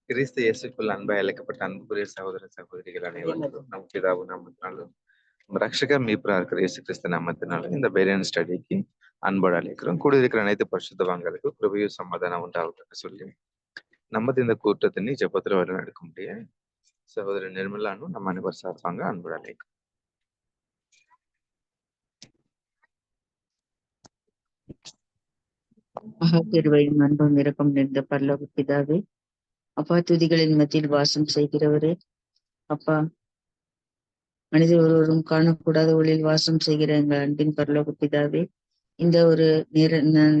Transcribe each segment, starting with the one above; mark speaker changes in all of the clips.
Speaker 1: கிறிஸ்து இயேசுக்குள் அன்பாய் அழைக்கப்பட்ட அன்புக்குரிய சகோதர சகோதரிகள் அனைவருக்கும் நம் பிதாவும் நாமத்தினாலும் நம்ம ரட்சகர் மீட்பரா இருக்கிற இயேசு கிறிஸ்து நாமத்தினாலும் இந்த பெரியன் ஸ்டடிக்கு அன்போடு அழைக்கிறோம். கூட இருக்கிற அனைத்து பரிசுத்தவான்களுக்கு கிருபையும் சமாதானம் உண்டாவதாக சொல்லி நமது இந்த கூட்டத்தினை ஜெபத்துல வர நடக்க முடியும். சகோதரர் நிர்மலானும் நம்ம அனைவர் சார்பாங்க அன்போடு அழைக்கிறோம்.
Speaker 2: மகாபெருவையும் அன்பும் இரக்கம் நிறைந்த பரலோக பிதாவே, அப்பா துதிகளின் மத்தியில் வாசம் செய்கிறவரே, அப்பா மனித ஒருவரும் காணக்கூடாத ஒளியில் வாசம் செய்கிற எங்கள் அன்பின் பரலோக பிதாவே, இந்த ஒரு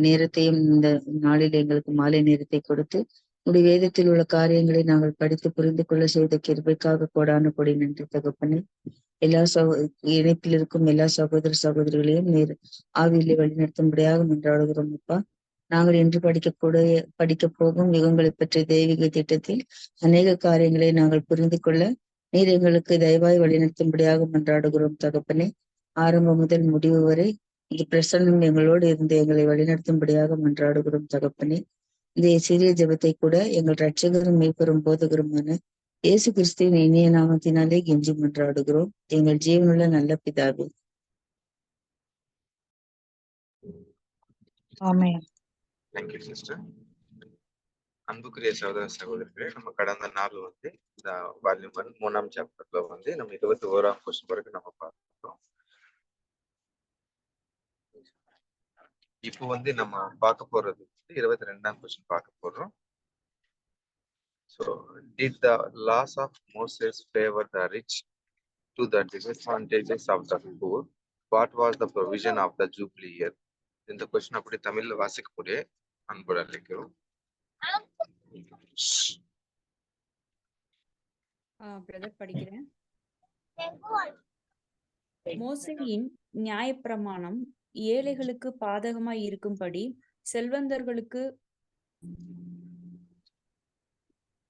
Speaker 2: நேரத்தையும் இந்த நாளில் எங்களுக்கு மாலை நேரத்தை கொடுத்து உடைய வேதத்தில் உள்ள காரியங்களை நாங்கள் படித்து புரிந்து கொள்ள செய்த கிருபைக்காக கோடான கொடி நன்றி தகப்பனே. எல்லா இணைப்பில் இருக்கும் எல்லா சகோதர சகோதரிகளையும் நீர் ஆவியிலே வழிநடத்தும்படியாக மன்றாடுகிறோம் அப்பா. நாங்கள் இன்று படிக்க போகும் யுகங்களை பற்றிய தெய்வீக திட்டத்தில் அநேக காரியங்களை நாங்கள் புரிந்து கொள்ள நீர் எங்களுக்கு தயவாய் வழிநடத்தும்படியாக மன்றாடுகிறோம் தகப்பனே. ஆரம்பம் முதல் முடிவு வரை இந்த பிரசன்னம் எங்களோடு இருந்து எங்களை வழிநடத்தும்படியாக மன்றாடுகிறோம் தகப்பனே. இந்த சிறிய ஜெபத்தை கூட எங்கள் ரட்சகரும் மீட்பெரும் போதகருமான இயேசு கிறிஸ்துவின் இனிய நாமத்தினாலே கெஞ்சி மன்றாடுகிறோம் எங்கள் ஜீவனுள்ள நல்ல பிதாவே.
Speaker 3: ஆமென்.
Speaker 1: Thank you sister. அன்புக்குரிய சகோதர சகோதரிகளே, நம்ம கடந்த நாள் இந்த வால்யூம் 1 3ஆம் சாப்டர்ல நம்ம 21ஆம் கொஸ்டின் வரைக்கும் நம்ம பார்த்தோம். இப்போ நம்ம பார்க்க போறது 22ஆம் கொஸ்டின் பார்க்க போறோம். So, did the laws of Moses favor the rich to the disadvantages of the poor? What was the provision of the Jubilee year? இந்த கொஸ்டின் அப்படி தமிழ்ல வாசிக்கக்கூடிய அன்போடு அழைக்கிறோம்.
Speaker 4: பிரதர் படிக்கிறேன். மோசேயின் நியாயப்பிரமாணம் ஏழைகளுக்கு பாதகமாய் இருக்கும்படி செல்வந்தர்களுக்கு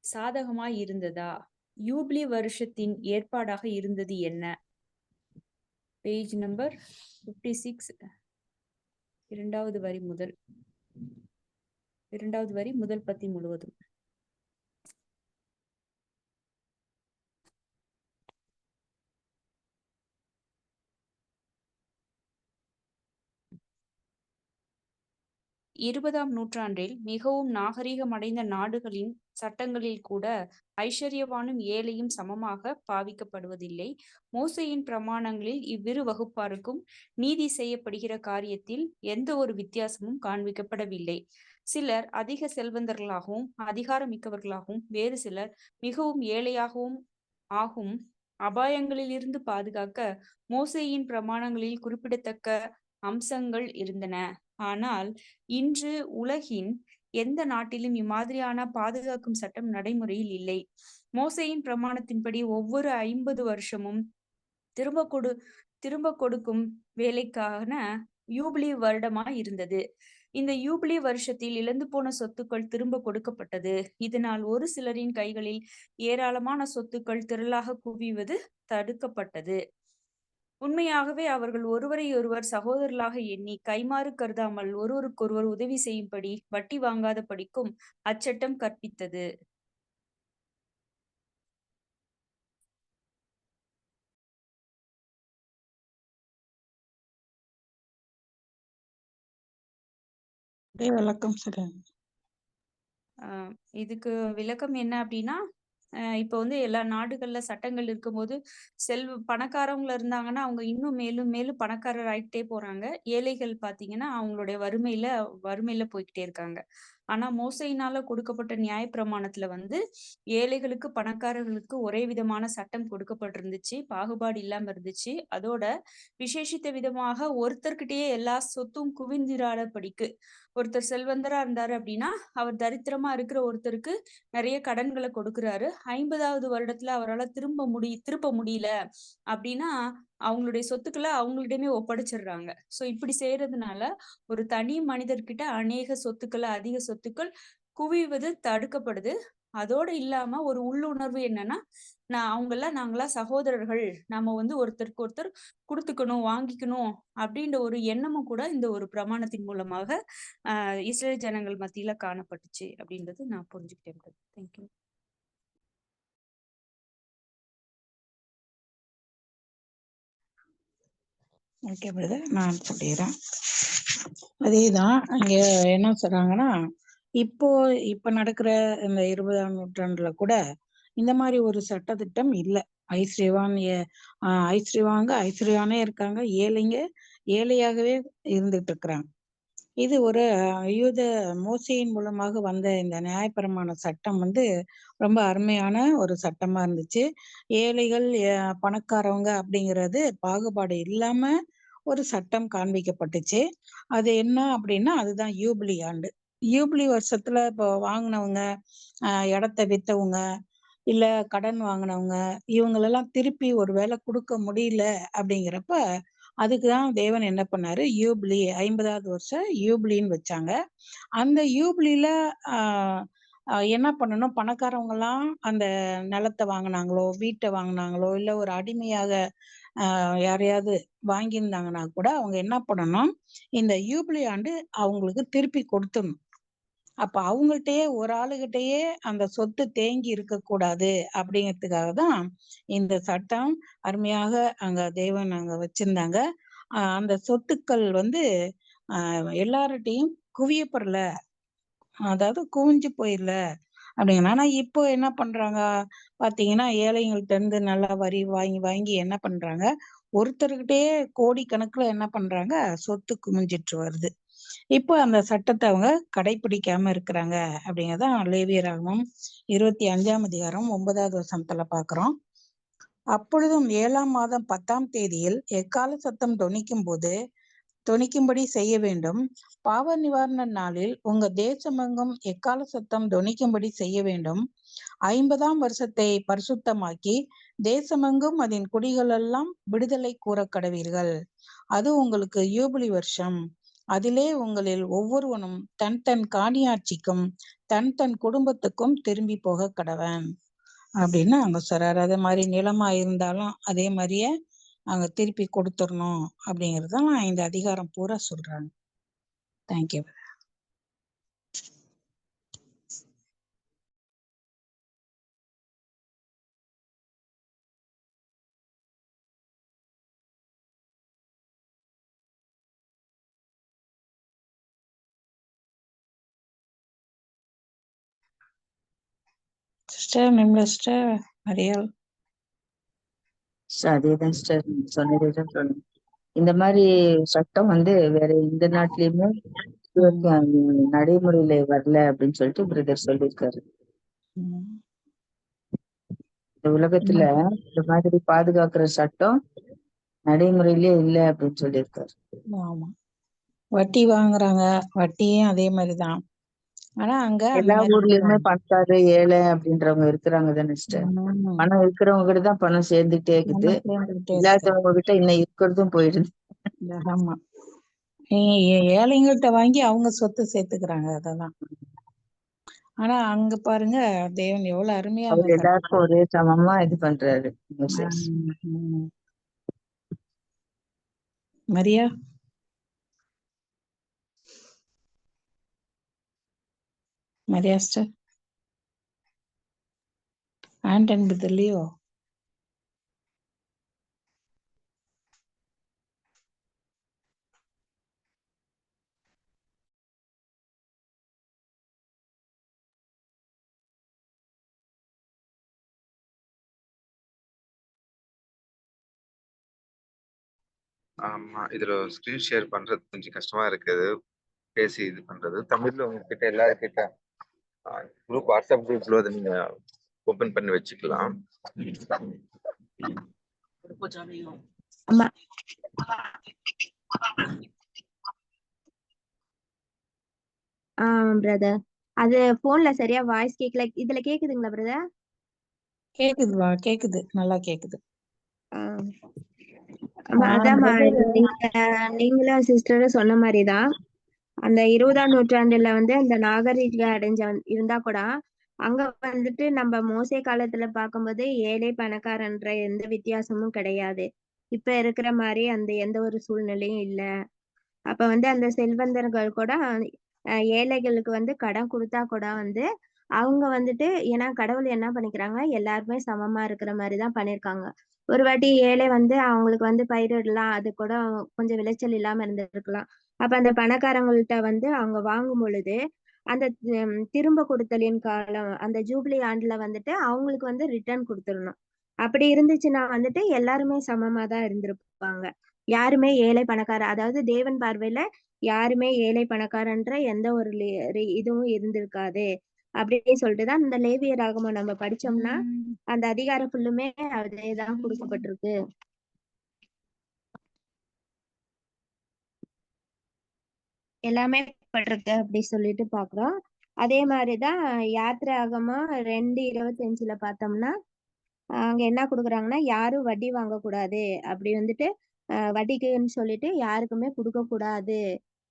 Speaker 4: சாதகமாய் இருந்ததா? யூபிலி வருஷத்தின் ஏற்பாடாக இருந்தது என்ன? பேஜ் நம்பர் 56, இரண்டாவது வரி முதல் பத்தி முழுவதும். இருபதாம் நூற்றாண்டில் மிகவும் நாகரீகமடைந்த நாடுகளின் சட்டங்களில் கூட ஐஸ்வர்யவானும் ஏழையும் சமமாக பாவிக்கப்படுவதில்லை. மோசேயின் பிரமாணங்களில் இவ்விரு வகுப்பாருக்கும் நீதி செய்யப்படுகிற காரியத்தில் எந்த ஒரு வித்தியாசமும் காண்பிக்கப்படவில்லை. சிலர் அதிக செல்வந்தர்களாகவும் அதிகாரமிக்கவர்களாகவும் வேறு சிலர் மிகவும் ஏழையாகவும் ஆகும் அபாயங்களிலிருந்து பாதுகாக்க மோசேயின் பிரமாணங்களில் குறிப்பிடத்தக்க அம்சங்கள் இருந்தன. ஆனால் இன்று உலகின் எந்த நாட்டிலும் இம்மாதிரியான பாதுகாக்கும் சட்டம் நடைமுறையில் இல்லை. மோசேயின் பிரமாணத்தின்படி ஒவ்வொரு 50 வருஷமும் திரும்ப கொடுக்கும் வேலைக்கான யூபிலி வருடமாய் இருந்தது. இந்த யூபிலி வருஷத்தில் இழந்து போன சொத்துக்கள் திரும்ப கொடுக்கப்பட்டது. இதனால் ஒரு சிலரின் கைகளில் ஏராளமான சொத்துக்கள் திரளாக குவிவது தடுக்கப்பட்டது. உண்மையாகவே அவர்கள் ஒருவரை ஒருவர் சகோதரர்களாக எண்ணி கைமாறு கருதாமல் ஒருவருக்கொருவர் உதவி செய்யும்படி வட்டி வாங்காத படிக்கும் அச்சட்டம் கற்பித்தது.
Speaker 3: விளக்கம்
Speaker 4: இதுக்கு விளக்கம் என்ன அப்படின்னா, இப்போ எல்லா நாடுகள்ல சட்டங்கள் இருக்கும்போது பணக்காரவங்க இருந்தாங்கன்னா அவங்க இன்னும் மேலும் மேலும் பணக்காரர் ஆகிட்டே போறாங்க. ஏழைகள் பாத்தீங்கன்னா அவங்களுடைய வறுமையில போய்கிட்டே இருக்காங்க. ஆனா மோசையினால கொடுக்கப்பட்ட நியாய பிரமாணத்துல ஏழைகளுக்கு பணக்காரர்களுக்கு ஒரே விதமான சட்டம் கொடுக்கப்பட்டிருந்துச்சு, பாகுபாடு இல்லாம இருந்துச்சு. அதோட விசேஷித்த விதமாக ஒருத்தர்கிட்டயே எல்லா சொத்தும் குவிந்திராதபடிக்கு, ஒருத்தர் செல்வந்தரா இருந்தாரு அப்படின்னா அவர் தரித்திரமா இருக்கிற ஒருத்தருக்கு நிறைய கடன்களை கொடுக்குறாரு. 50வது வருடத்துல அவரால் திருப்ப முடியல அப்படின்னா அவங்களுடைய சொத்துக்களை அவங்களிடமே ஒப்படைச்சிடுறாங்க. சோ இப்படி செய்யறதுனால ஒரு தனி மனிதர்கிட்ட அதிக சொத்துக்கள் குவிவது தடுக்கப்படுது. அதோட இல்லாம ஒரு உள்ளுணர்வு என்னன்னா, நாங்களா சகோதரர்கள். நம்ம வந்து ஒருத்தருக்கு ஒருத்தர் குடுத்துக்கணும், வாங்கிக்கணும் அப்படின்ற ஒரு எண்ணமும் கூட இந்த ஒரு பிரமாணத்தின் மூலமாக இஸ்ரேல் ஜனங்கள் மத்தியில காணப்பட்டுச்சு அப்படின்றது நான் புரிஞ்சுக்கிட்டேன் brother. Thank you.
Speaker 3: Okay brother, நான் சொல்லிடுறேன். அதேதான் இங்க என்ன சொல்றாங்கன்னா, இப்ப நடக்கிற இந்த 20ஆம் நூற்றாண்டுல கூட இந்த மாதிரி ஒரு சட்டதிட்டம் இல்ல. ஐஸ்வர்யவானே இருக்காங்க, ஏழைங்க ஏழையாகவே இருந்துட்டு இருக்கிறாங்க. இது ஒரு யூத மோசையின் மூலமாக வந்த இந்த நியாயப்பிரமாண சட்டம் வந்து ரொம்ப அருமையான ஒரு சட்டமா இருந்துச்சு. ஏழைகள் பணக்காரவங்க அப்படிங்கிறது பாகுபாடு இல்லாம ஒரு சட்டம் காண்பிக்கப்பட்டுச்சு. அது என்ன அப்படின்னா, அதுதான் யூபிலி ஆண்டு. யூபிலி வருஷத்துல இப்போ வாங்கினவங்க, இடத்த வித்தவங்க, இல்ல கடன் வாங்கினவங்க, இவங்களெல்லாம் திருப்பி ஒரு வேலை கொடுக்க முடியல அப்படிங்கிறப்ப அதுக்குதான் தேவன் என்ன பண்ணாரு, யூபிலி 50வது வருஷம் யூபிலின்னு வச்சாங்க. அந்த யூபிலில என்ன பண்ணணும், பணக்காரவங்க எல்லாம் அந்த நிலத்தை வாங்கினாங்களோ, வீட்டை வாங்கினாங்களோ, இல்ல ஒரு அடிமையாக யாரையாவது வாங்கியிருந்தாங்கன்னா கூட அவங்க என்ன பண்ணணும், இந்த யூபிலி ஆண்டு அவங்களுக்கு திருப்பி கொடுத்துடணும். அப்ப அவங்கள்ட்டயே ஒரு ஆளுகிட்டயே அந்த சொத்து தேங்கி இருக்கக்கூடாது அப்படிங்கிறதுக்காக தான் இந்த சட்டம் அருமையாக அங்க தேவன் அங்க வச்சிருந்தாங்க. அந்த சொத்துக்கள் வந்து எல்லார்ட்டையும் குவியப்படல, அதாவது குவிஞ்சு போயிடல அப்படிங்கணும். ஆனா இப்போ என்ன பண்றாங்க பாத்தீங்கன்னா, ஏழைங்கள்ட்ட இருந்து நல்லா வரி வாங்கி வாங்கி என்ன பண்றாங்க, ஒருத்தர்கிட்டயே கோடிக்கணக்குல என்ன பண்றாங்க, சொத்து குமிஞ்சிட்டு வருது. இப்போ அந்த சட்டத்தை அவங்க கடைபிடிக்காம இருக்கிறாங்க அப்படிங்கறதான் லேவியராகமம் 25ஆம் அதிகாரம் 9வது வசனத்துல பாக்குறோம். அப்பொழுதும் 7ஆம் மாதம் 10ஆம் தேதியில் எக்கால சத்தம் தொனிக்கும்படி செய்ய வேண்டும். பாவ நிவாரண நாளில் உங்க தேசமெங்கும் எக்கால சத்தம் தொனிக்கும்படி செய்ய வேண்டும். 50ஆம் வருஷத்தை பரிசுத்தமாக்கி தேசமெங்கும் அதன் குடிகளெல்லாம் விடுதலை கூற கடவீர்கள். அது உங்களுக்கு யூபிலி வருஷம். அதிலே உங்களில் ஒவ்வொருவனும் தன் தன் காணியாட்சிக்கும் தன் குடும்பத்துக்கும் திரும்பி போக கடவன் அப்படின்னு அங்க சொல்றாரு. அதே மாதிரி நிலமா இருந்தாலும் அதே மாதிரியே அங்க திருப்பி கொடுத்துடணும் அப்படிங்கறதான் இந்த அதிகாரம் பூரா சொல்றாங்க. தேங்க்யூ. சிஸ்டர் நிம்ல சிஸ்டர் மரியாள்.
Speaker 2: அதேதான் சிஸ்டர், சொன்னதேதான் சொன்னேன். இந்த மாதிரி சட்டம் வந்து வேற எந்த நாட்டிலயுமே நடைமுறையில வரல அப்படின்னு சொல்லிட்டு பிரதர் சொல்லியிருக்காரு. இந்த உலகத்துல இந்த மாதிரி பாதுகாக்கிற சட்டம் நடைமுறையிலே இல்ல அப்படின்னு சொல்லியிருக்காரு.
Speaker 3: ஆமா, வட்டி வாங்குறாங்க, வட்டியும் அதே மாதிரிதான். ஆனா அங்க
Speaker 2: எல்லா ஊர்லயுமே பணக்காரு ஏழை அப்படின்றவங்க இருக்கிறாங்க தானே சிஸ்டர். பணம் இருக்கிறவங்க கிட்ட தான் பணம் சேர்ந்துட்டே இருக்குது, இல்லாதவங்க கிட்ட இன்னும் இருக்கிறதும் போயிடுது.
Speaker 3: ஆமா, ஏழைங்கள்ட்ட வாங்கி அவங்க சொத்து சேர்த்துக்கிறாங்க அதெல்லாம். ஆனா அங்க பாருங்க தேவன் எவ்வளவு அருமையா
Speaker 2: அவர் எல்லாருக்கும் ஒரே சமமா இது பண்றாரு.
Speaker 3: மரியா சிஸ்டர் ஆண்டன் பிரதர்லியோ.
Speaker 1: ஆமா, இதுல ஸ்கிரீன் ஷேர் பண்றது கொஞ்சம் கஷ்டமா இருக்குது, பேசி இது பண்றது. தமிழ்ல உங்ககிட்ட எல்லாருக்கிட்ட குரூப், வாட்ஸ்அப் குரூப்ல அதை நீங்க ஓபன் பண்ணி வச்சுக்கலாம்.
Speaker 5: பிரதர், அது போன்ல சரியா வாய்ஸ் கேக்கல, இதுல கேக்குதுங்களா பிரதர்?
Speaker 3: கேக்குதுவா? கேக்குது, நல்லா கேக்குது.
Speaker 5: அதாம்மா, நீங்களும் சிஸ்டரும் சொன்ன மாதிரிதான் அந்த 20ஆம் நூற்றாண்டுல வந்து அந்த நாகரீக அடைஞ்ச இருந்தா கூட அங்க வந்துட்டு நம்ம மோசே காலத்துல பார்க்கும்போது ஏழை பணக்காரன்ற எந்த வித்தியாசமும் கிடையாது. இப்ப இருக்கிற மாதிரி அந்த எந்த ஒரு சூழ்நிலையும் இல்ல. அப்ப வந்து அந்த செல்வந்தர்கள் கூட ஏழைகளுக்கு வந்து கடன் குடுத்தா கூட வந்து அவங்க வந்துட்டு ஏன்னா கடவுள் என்ன பண்ணிக்கிறாங்க, எல்லாருமே சமமா இருக்கிற மாரி தான் பண்ணியிருக்காங்க. ஒரு வாட்டி ஏழை வந்து அவங்களுக்கு வந்து பயிரிடலாம். அது கூட கொஞ்சம் விளைச்சல் இல்லாம இருந்திருக்கலாம். அப்ப அந்த பணக்காரங்கள்ட்ட வந்து அவங்க வாங்கும் பொழுது, அந்த திரும்ப குடுத்தலின் காலம் அந்த ஜூபிலி ஆண்டுல வந்துட்டு அவங்களுக்கு வந்து ரிட்டர்ன் குடுத்துறணும். அப்படி இருந்துச்சுன்னா வந்துட்டு எல்லாருமே சமமா தான் இருந்திருப்பாங்க. யாருமே ஏழை பணக்காரர் அதாவது தேவன் பார்வையில யாருமே ஏழை பணக்காரன்ற எந்த ஒரு இதுவும் இருந்திருக்காது. அப்படின்னு சொல்லிட்டு தான் இந்த லேவியராகமம் நம்ம படிச்சோம்னா, அந்த அதிகாரம் ஃபுல்லுமே அதேதான் குடுக்கப்பட்டிருக்கு. எல்லாமே பட்டிருக்கு அப்படி சொல்லிட்டு பாக்குறோம். அதே மாதிரிதான் யாத்திராகமம் 2:25 பார்த்தோம்னா, அங்க என்ன குடுக்குறாங்கன்னா, யாரும் வட்டி வாங்கக்கூடாது. அப்படி வந்துட்டு வட்டிக்குன்னு சொல்லிட்டு யாருக்குமே குடுக்க கூடாது.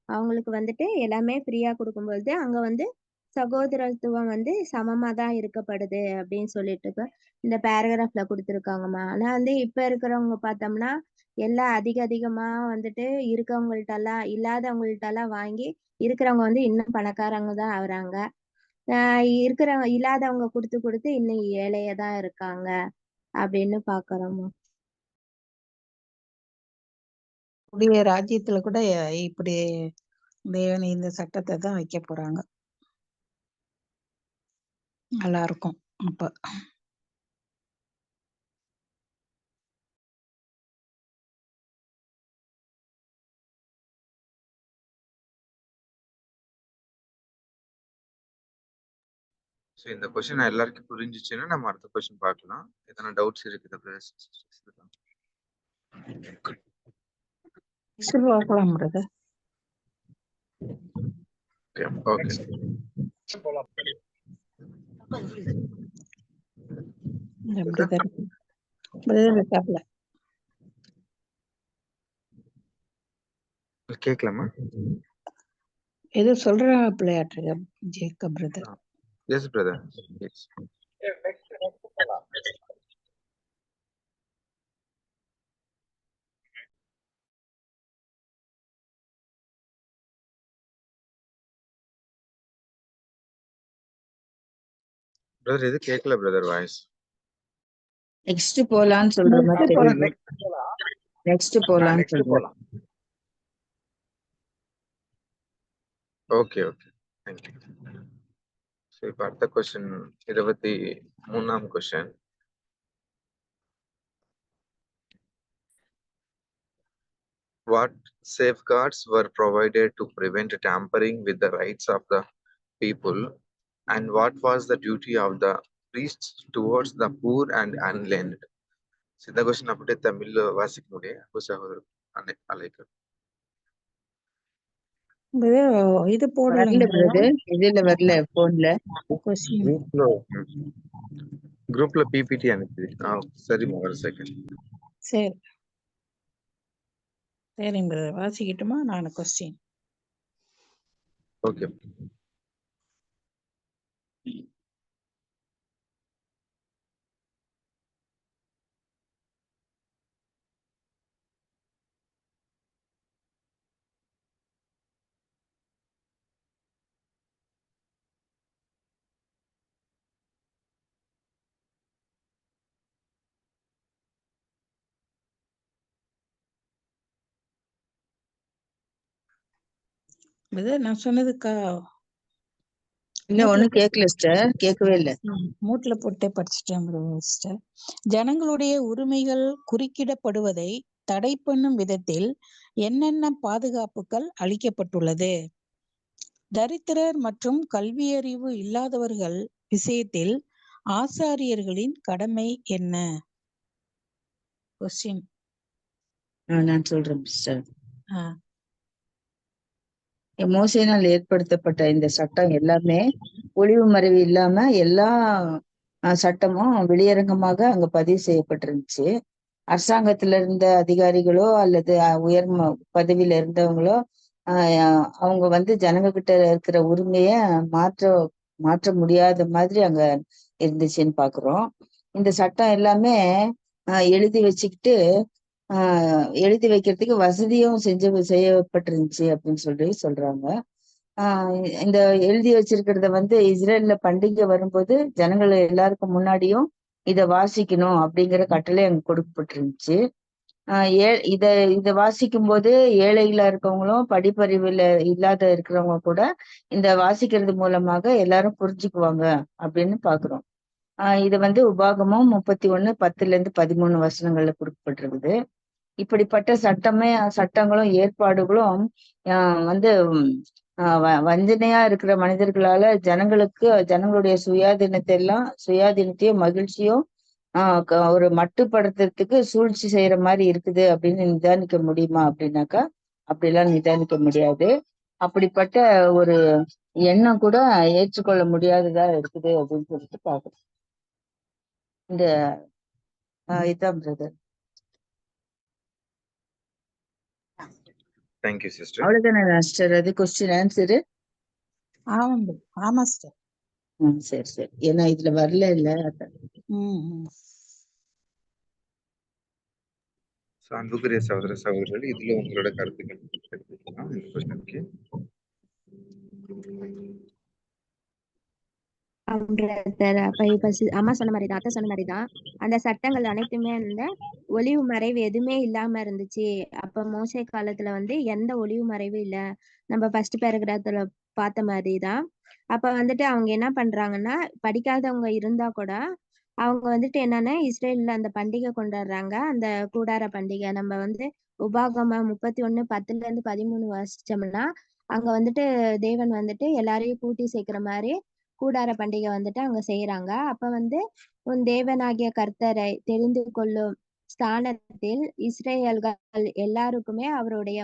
Speaker 5: அவங்களுக்கு வந்துட்டு எல்லாமே ஃப்ரீயா குடுக்கும்பொழுது, அங்க வந்து சகோதரத்துவம் வந்து சமமா தான் இருக்கப்படுது அப்படின்னு சொல்லிட்டு இந்த பேராகிராஃப்ல குடுத்துருக்காங்கம்மா. ஆனா வந்து இப்ப இருக்கிறவங்க பார்த்தோம்னா, எல்லாம் அதிகமா வந்துட்டு இருக்கவங்கள்ட்டலாம் இல்லாதவங்கள்ட்டலாம் வாங்கி, இருக்கிறவங்க வந்து இன்னும் பணக்காரங்க தான் ஆகுறாங்க. இருக்கிறவங்க இல்லாதவங்க குடுத்து இன்னும் ஏழையா தான் இருக்காங்க அப்படின்னு பாக்குறோம்மா.
Speaker 3: புதிய ராஜ்யத்துல கூட இப்படி தேவன் இந்த சட்டத்தை தான் வைக்க போறாங்க. நல்லா இருக்கும் அப்ப.
Speaker 1: ஸோ இந்த கொஸ்டின் எல்லாருக்கும் புரிஞ்சிச்சுன்னா நம்ம அடுத்த கொஸ்டின் பார்க்கலாம். எதனா டவுட்ஸ் இருக்குது
Speaker 3: பார்க்கலாம் பிரதர்.
Speaker 1: ஓகே கேட்கலாமா?
Speaker 3: ஏதோ சொல்ற பிள்ளையாட்டு Jacob brother.
Speaker 1: Yes brother. Yes brother எது கேட்கல பிரதர் வாய்ஸ்.
Speaker 2: நெக்ஸ்ட் போலான்னு சொல்ற மாதிரி தெரியுது. நெக்ஸ்ட் போலான்னு சொல்றேன்.
Speaker 1: Okay okay thank you. ஸோ இப்போ அடுத்த கொஸ்டின் 23ஆம் question. What safeguards were provided to prevent tampering with the rights of the people, and what was the duty of the priests towards the poor and unlearned? இந்த question அப்படியே தமிழ்ல வாசிக்க முடியும் சகோதரர் அழைக்க.
Speaker 3: இது போடல
Speaker 2: இதுல வரல போன்ல.
Speaker 1: குரூப்ல பிபிடி அனுப்பி. சரிம்மா ஒரு செகண்ட்.
Speaker 3: சரி சரிங்க பிரதர், வாசிக்கட்டுமா நான் கொஸ்டின்?
Speaker 1: ஓகே.
Speaker 3: பிரதர் நான் சொன்னதுக்கா
Speaker 2: இல்ல ஒண்ணும் கேட்கல சிஸ்டர், கேட்கவே இல்ல.
Speaker 3: மூட்ல போட்டே படிச்சுட்டேன் சிஸ்டர். ஜனங்களுடைய உரிமைகள் குறுக்கிடப்படுவதை தடை பண்ணும் விதத்தில் என்னென்ன பாதுகாப்புகள் அளிக்கப்பட்டுள்ளது? தரித்திரர் மற்றும் கல்வியறிவு இல்லாதவர்கள் விஷயத்தில் ஆசாரியர்களின் கடமை என்ன? கொஸ்டின்
Speaker 2: நான் சொல்றேன் சிஸ்டர். மோசேயினால் ஏற்படுத்தப்பட்ட இந்த சட்டம் எல்லாமே ஒளிவு மறைவு இல்லாம எல்லா சட்டமும் வெளியரங்கமாக அங்க பதிவு செய்யப்பட்டிருந்துச்சு. அரசாங்கத்துல இருந்த அதிகாரிகளோ அல்லது உயர் பதவியில இருந்தவங்களோ அவங்க வந்து ஜனங்க கிட்ட இருக்கிற உரிமைய மாற்ற மாற்ற முடியாத மாதிரி அங்க இருந்துச்சுன்னு பாக்குறோம். இந்த சட்டம் எல்லாமே எழுதி வச்சுக்கிட்டு எழுதி வைக்கிறதுக்கு வசதியும் செய்யப்பட்டிருந்துச்சு அப்படின்னு சொல்றாங்க. இந்த எழுதி வச்சிருக்கிறத இஸ்ரேல்ல பண்டிகை வரும்போது ஜனங்கள் எல்லாருக்கும் முன்னாடியும் இத வாசிக்கணும் அப்படிங்கிற கட்டளை அங்க கொடுக்கப்பட்டிருந்துச்சு. இத வாசிக்கும் போது ஏழைகளா இருக்கவங்களும் படிப்பறிவுல இல்லாத இருக்கிறவங்க கூட இந்த வாசிக்கிறது மூலமாக எல்லாரும் புரிஞ்சுக்குவாங்க அப்படின்னு பாக்குறோம். இது உபாகமும் 31:10-13 வசனங்கள்ல கொடுக்கப்பட்டிருக்குது. இப்படிப்பட்ட சட்டங்களும் ஏற்பாடுகளும் வஞ்சனையா இருக்கிற மனிதர்களால ஜனங்களுடைய சுயாதீனத்தையும் மகிழ்ச்சியும் ஒரு மட்டுப்படுத்துறதுக்கு சூழ்ச்சி செய்யற மாதிரி இருக்குது அப்படின்னு நிதானிக்க முடியுமா அப்படின்னாக்கா அப்படிலாம் நிதானிக்க முடியாது. அப்படிப்பட்ட ஒரு எண்ணம் கூட ஏற்றுக்கொள்ள முடியாததா இருக்குது அப்படின்னு சொல்லிட்டு பாக்குறோம். இந்த இதான் பிரதர்.
Speaker 1: Thank you sister.
Speaker 2: அவ்வளவுதானே சிஸ்டர்? அது கொஸ்டின் ஆன்சரு?
Speaker 3: ஆமா சிஸ்டர்.
Speaker 2: சரி சரி. ஏன்னா இதுல வரல இல்ல.
Speaker 1: அன்புக்குரிய சகோதர சகோதரர்கள், இதுல உங்களோட கருத்துக்கள் தெரிவிக்கலாம் இந்த கொஸ்டினுக்கு.
Speaker 5: அம்மா சொன்ன மாதிரிதான், அத்தை சொன்ன மாதிரிதான், அந்த சட்டங்கள் அனைத்துமே ஒளிவு மறைவு எதுவுமே இல்லாம இருந்துச்சு. அப்ப மோசே காலத்துல எந்த ஒளிவு மறைவு இல்ல. நம்ம ஃபர்ஸ்ட் பேராகிராஃப்ல பார்த்த மாதிரிதான். அப்ப அவங்க என்ன பண்றாங்கன்னா, படிக்காதவங்க இருந்தா கூட அவங்க என்னன்னா இஸ்ரேல்ல அந்த பண்டிகை கொண்டாடுறாங்க. அந்த கூடார பண்டிகை நம்ம உபாகமம் 31:10-13 வாசிச்சோம்னா அங்க தேவன் எல்லாரையும் கூட்டி சேர்க்கிற மாதிரி கூடார பண்டிகை அங்க செய்யறாங்க. அப்ப உன் தேவனாகிய கர்த்தரை தெரிந்து கொள்ளும் ஸ்தானத்தில் இஸ்ரேல்கள் எல்லாருக்குமே அவருடைய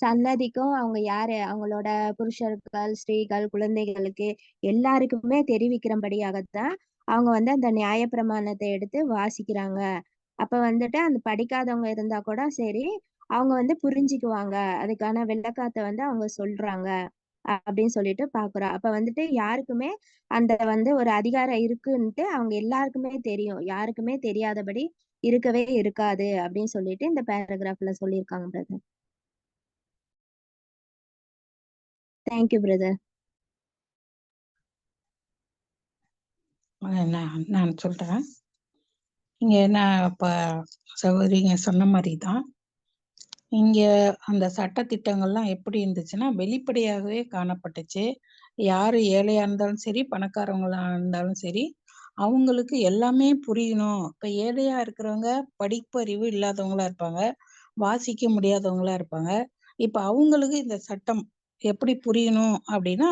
Speaker 5: சன்னதிக்கும் அவங்க யாரு அவங்களோட புருஷர்கள், ஸ்திரீகள், குழந்தைகளுக்கு எல்லாருக்குமே தெரிவிக்கிறபடியாகத்தான் அவங்க அந்த நியாயப்பிரமாணத்தை எடுத்து வாசிக்கிறாங்க. அப்ப அந்த படிக்காதவங்க இருந்தா கூட சரி, அவங்க புரிஞ்சுக்குவாங்க. அதுக்கான விளக்கத்தை அவங்க சொல்றாங்க அப்படின்னு சொல்லிட்டு பாக்குறோம். அப்ப யாருக்குமே அந்த ஒரு அதிகாரம் இருக்குன்ட்டு அவங்க எல்லாருக்குமே தெரியும். யாருக்குமே தெரியாதபடி இருக்கவே இருக்காது அப்படின்னு சொல்லிட்டு இந்த பேராகிராஃப்ல சொல்லியிருக்காங்க பிரதர். Thank you brother.
Speaker 3: நான் சொல்றேன். இங்க இப்ப சகோதரிங்க சொன்ன மாதிரிதான் இங்க அந்த சட்ட திட்டங்கள்லாம் எப்படி இருந்துச்சுன்னா வெளிப்படையாகவே காணப்பட்டுச்சு. யாரு ஏழையா இருந்தாலும் சரி, பணக்காரவங்களா இருந்தாலும் சரி, அவங்களுக்கு எல்லாமே புரியணும். இப்ப ஏழையா இருக்கிறவங்க படிப்பறிவு இல்லாதவங்களா இருப்பாங்க, வாசிக்க முடியாதவங்களா இருப்பாங்க. இப்ப அவங்களுக்கு இந்த சட்டம் எப்படி புரியணும் அப்படின்னா,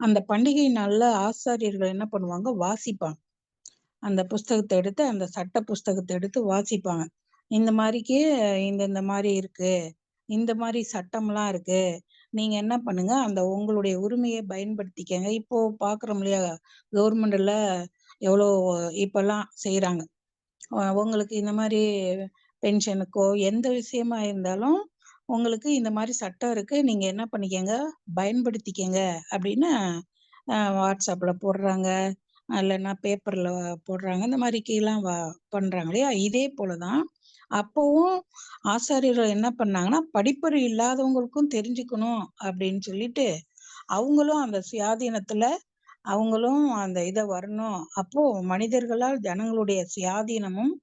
Speaker 3: அந்த பண்டிகை நாள்ல ஆசாரியர்கள் என்ன பண்ணுவாங்க, வாசிப்பாங்க. அந்த புஸ்தகத்தை எடுத்து அந்த சட்ட புஸ்தகத்தை எடுத்து வாசிப்பாங்க. இந்த மாதிரிக்கு இந்த மாதிரி இருக்கு, இந்த மாதிரி சட்டம்லாம் இருக்கு, நீங்க என்ன பண்ணுங்க, அந்த உங்களுடைய உரிமையை பயன்படுத்திக்கங்க. இப்போ பாக்குறோம் இல்லையா, கவர்மெண்ட்ல எவ்வளோ இப்பெல்லாம் செய்யறாங்க. உங்களுக்கு இந்த மாதிரி பென்ஷனுக்கோ எந்த விஷயமா இருந்தாலும் உங்களுக்கு இந்த மாதிரி சட்டம் இருக்கு, நீங்க என்ன பண்ணிக்கங்க, பயன்படுத்திக்கங்க அப்படின்னு வாட்ஸ்அப்ல போடுறாங்க, இல்லைன்னா பேப்பர்ல போடுறாங்க. இந்த மாதிரிக்கெல்லாம் பண்றாங்க இல்லையா. இதே போலதான் அப்பவும் ஆசாரியர்கள் என்ன பண்ணாங்கன்னா, படிப்பறிவு இல்லாதவங்களுக்கும் தெரிஞ்சுக்கணும் அப்படின்னு சொல்லிட்டு அவங்களும் அந்த சுயாதீனத்துல அவங்களும் அந்த இதை வரணும். அப்போ மனிதர்களால் ஜனங்களுடைய சுயாதீனமும்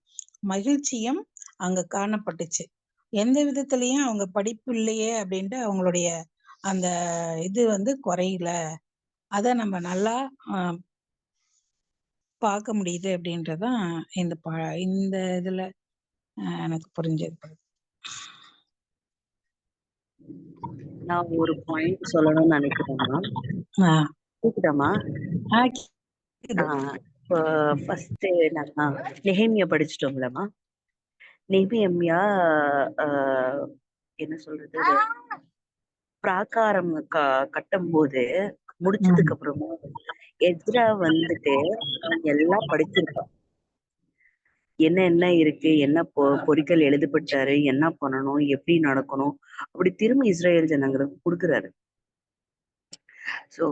Speaker 3: மகிழ்ச்சியும் அங்க காணப்பட்டுச்சு. எந்த விதத்திலயும் அவங்க படிப்பு இல்லையே அப்படின்ட்டு அவங்களுடைய அந்த இது குறையல. அத நம்ம நல்லா பார்க்க முடியுது அப்படின்றதான் இந்த இதுல எனக்கு புரிஞ்சது.
Speaker 6: நான் ஒரு பாயிண்ட் சொல்லணும்னு நினைக்கிறேன்னா, கேக்குதாமா? இப்போ ஃபர்ஸ்ட் என்னன்னா நெஹேமியா படிச்சிட்டோம்லமா. நெஹேமியா என்ன சொல்றது, பிராகாரம் கட்டும் போது முடிச்சதுக்கு அப்புறமா எஸ்ரா எல்லாம் படிச்சிருப்பான். என்ன இருக்கு, என்ன பொறிகள் எழுதப்பட்டாரு, என்ன பண்ணணும், எப்படி நடக்கணும், அப்படி திரும்ப இஸ்ரேல் ஜனங்களுக்கு கொடுக்குறாரு. சோ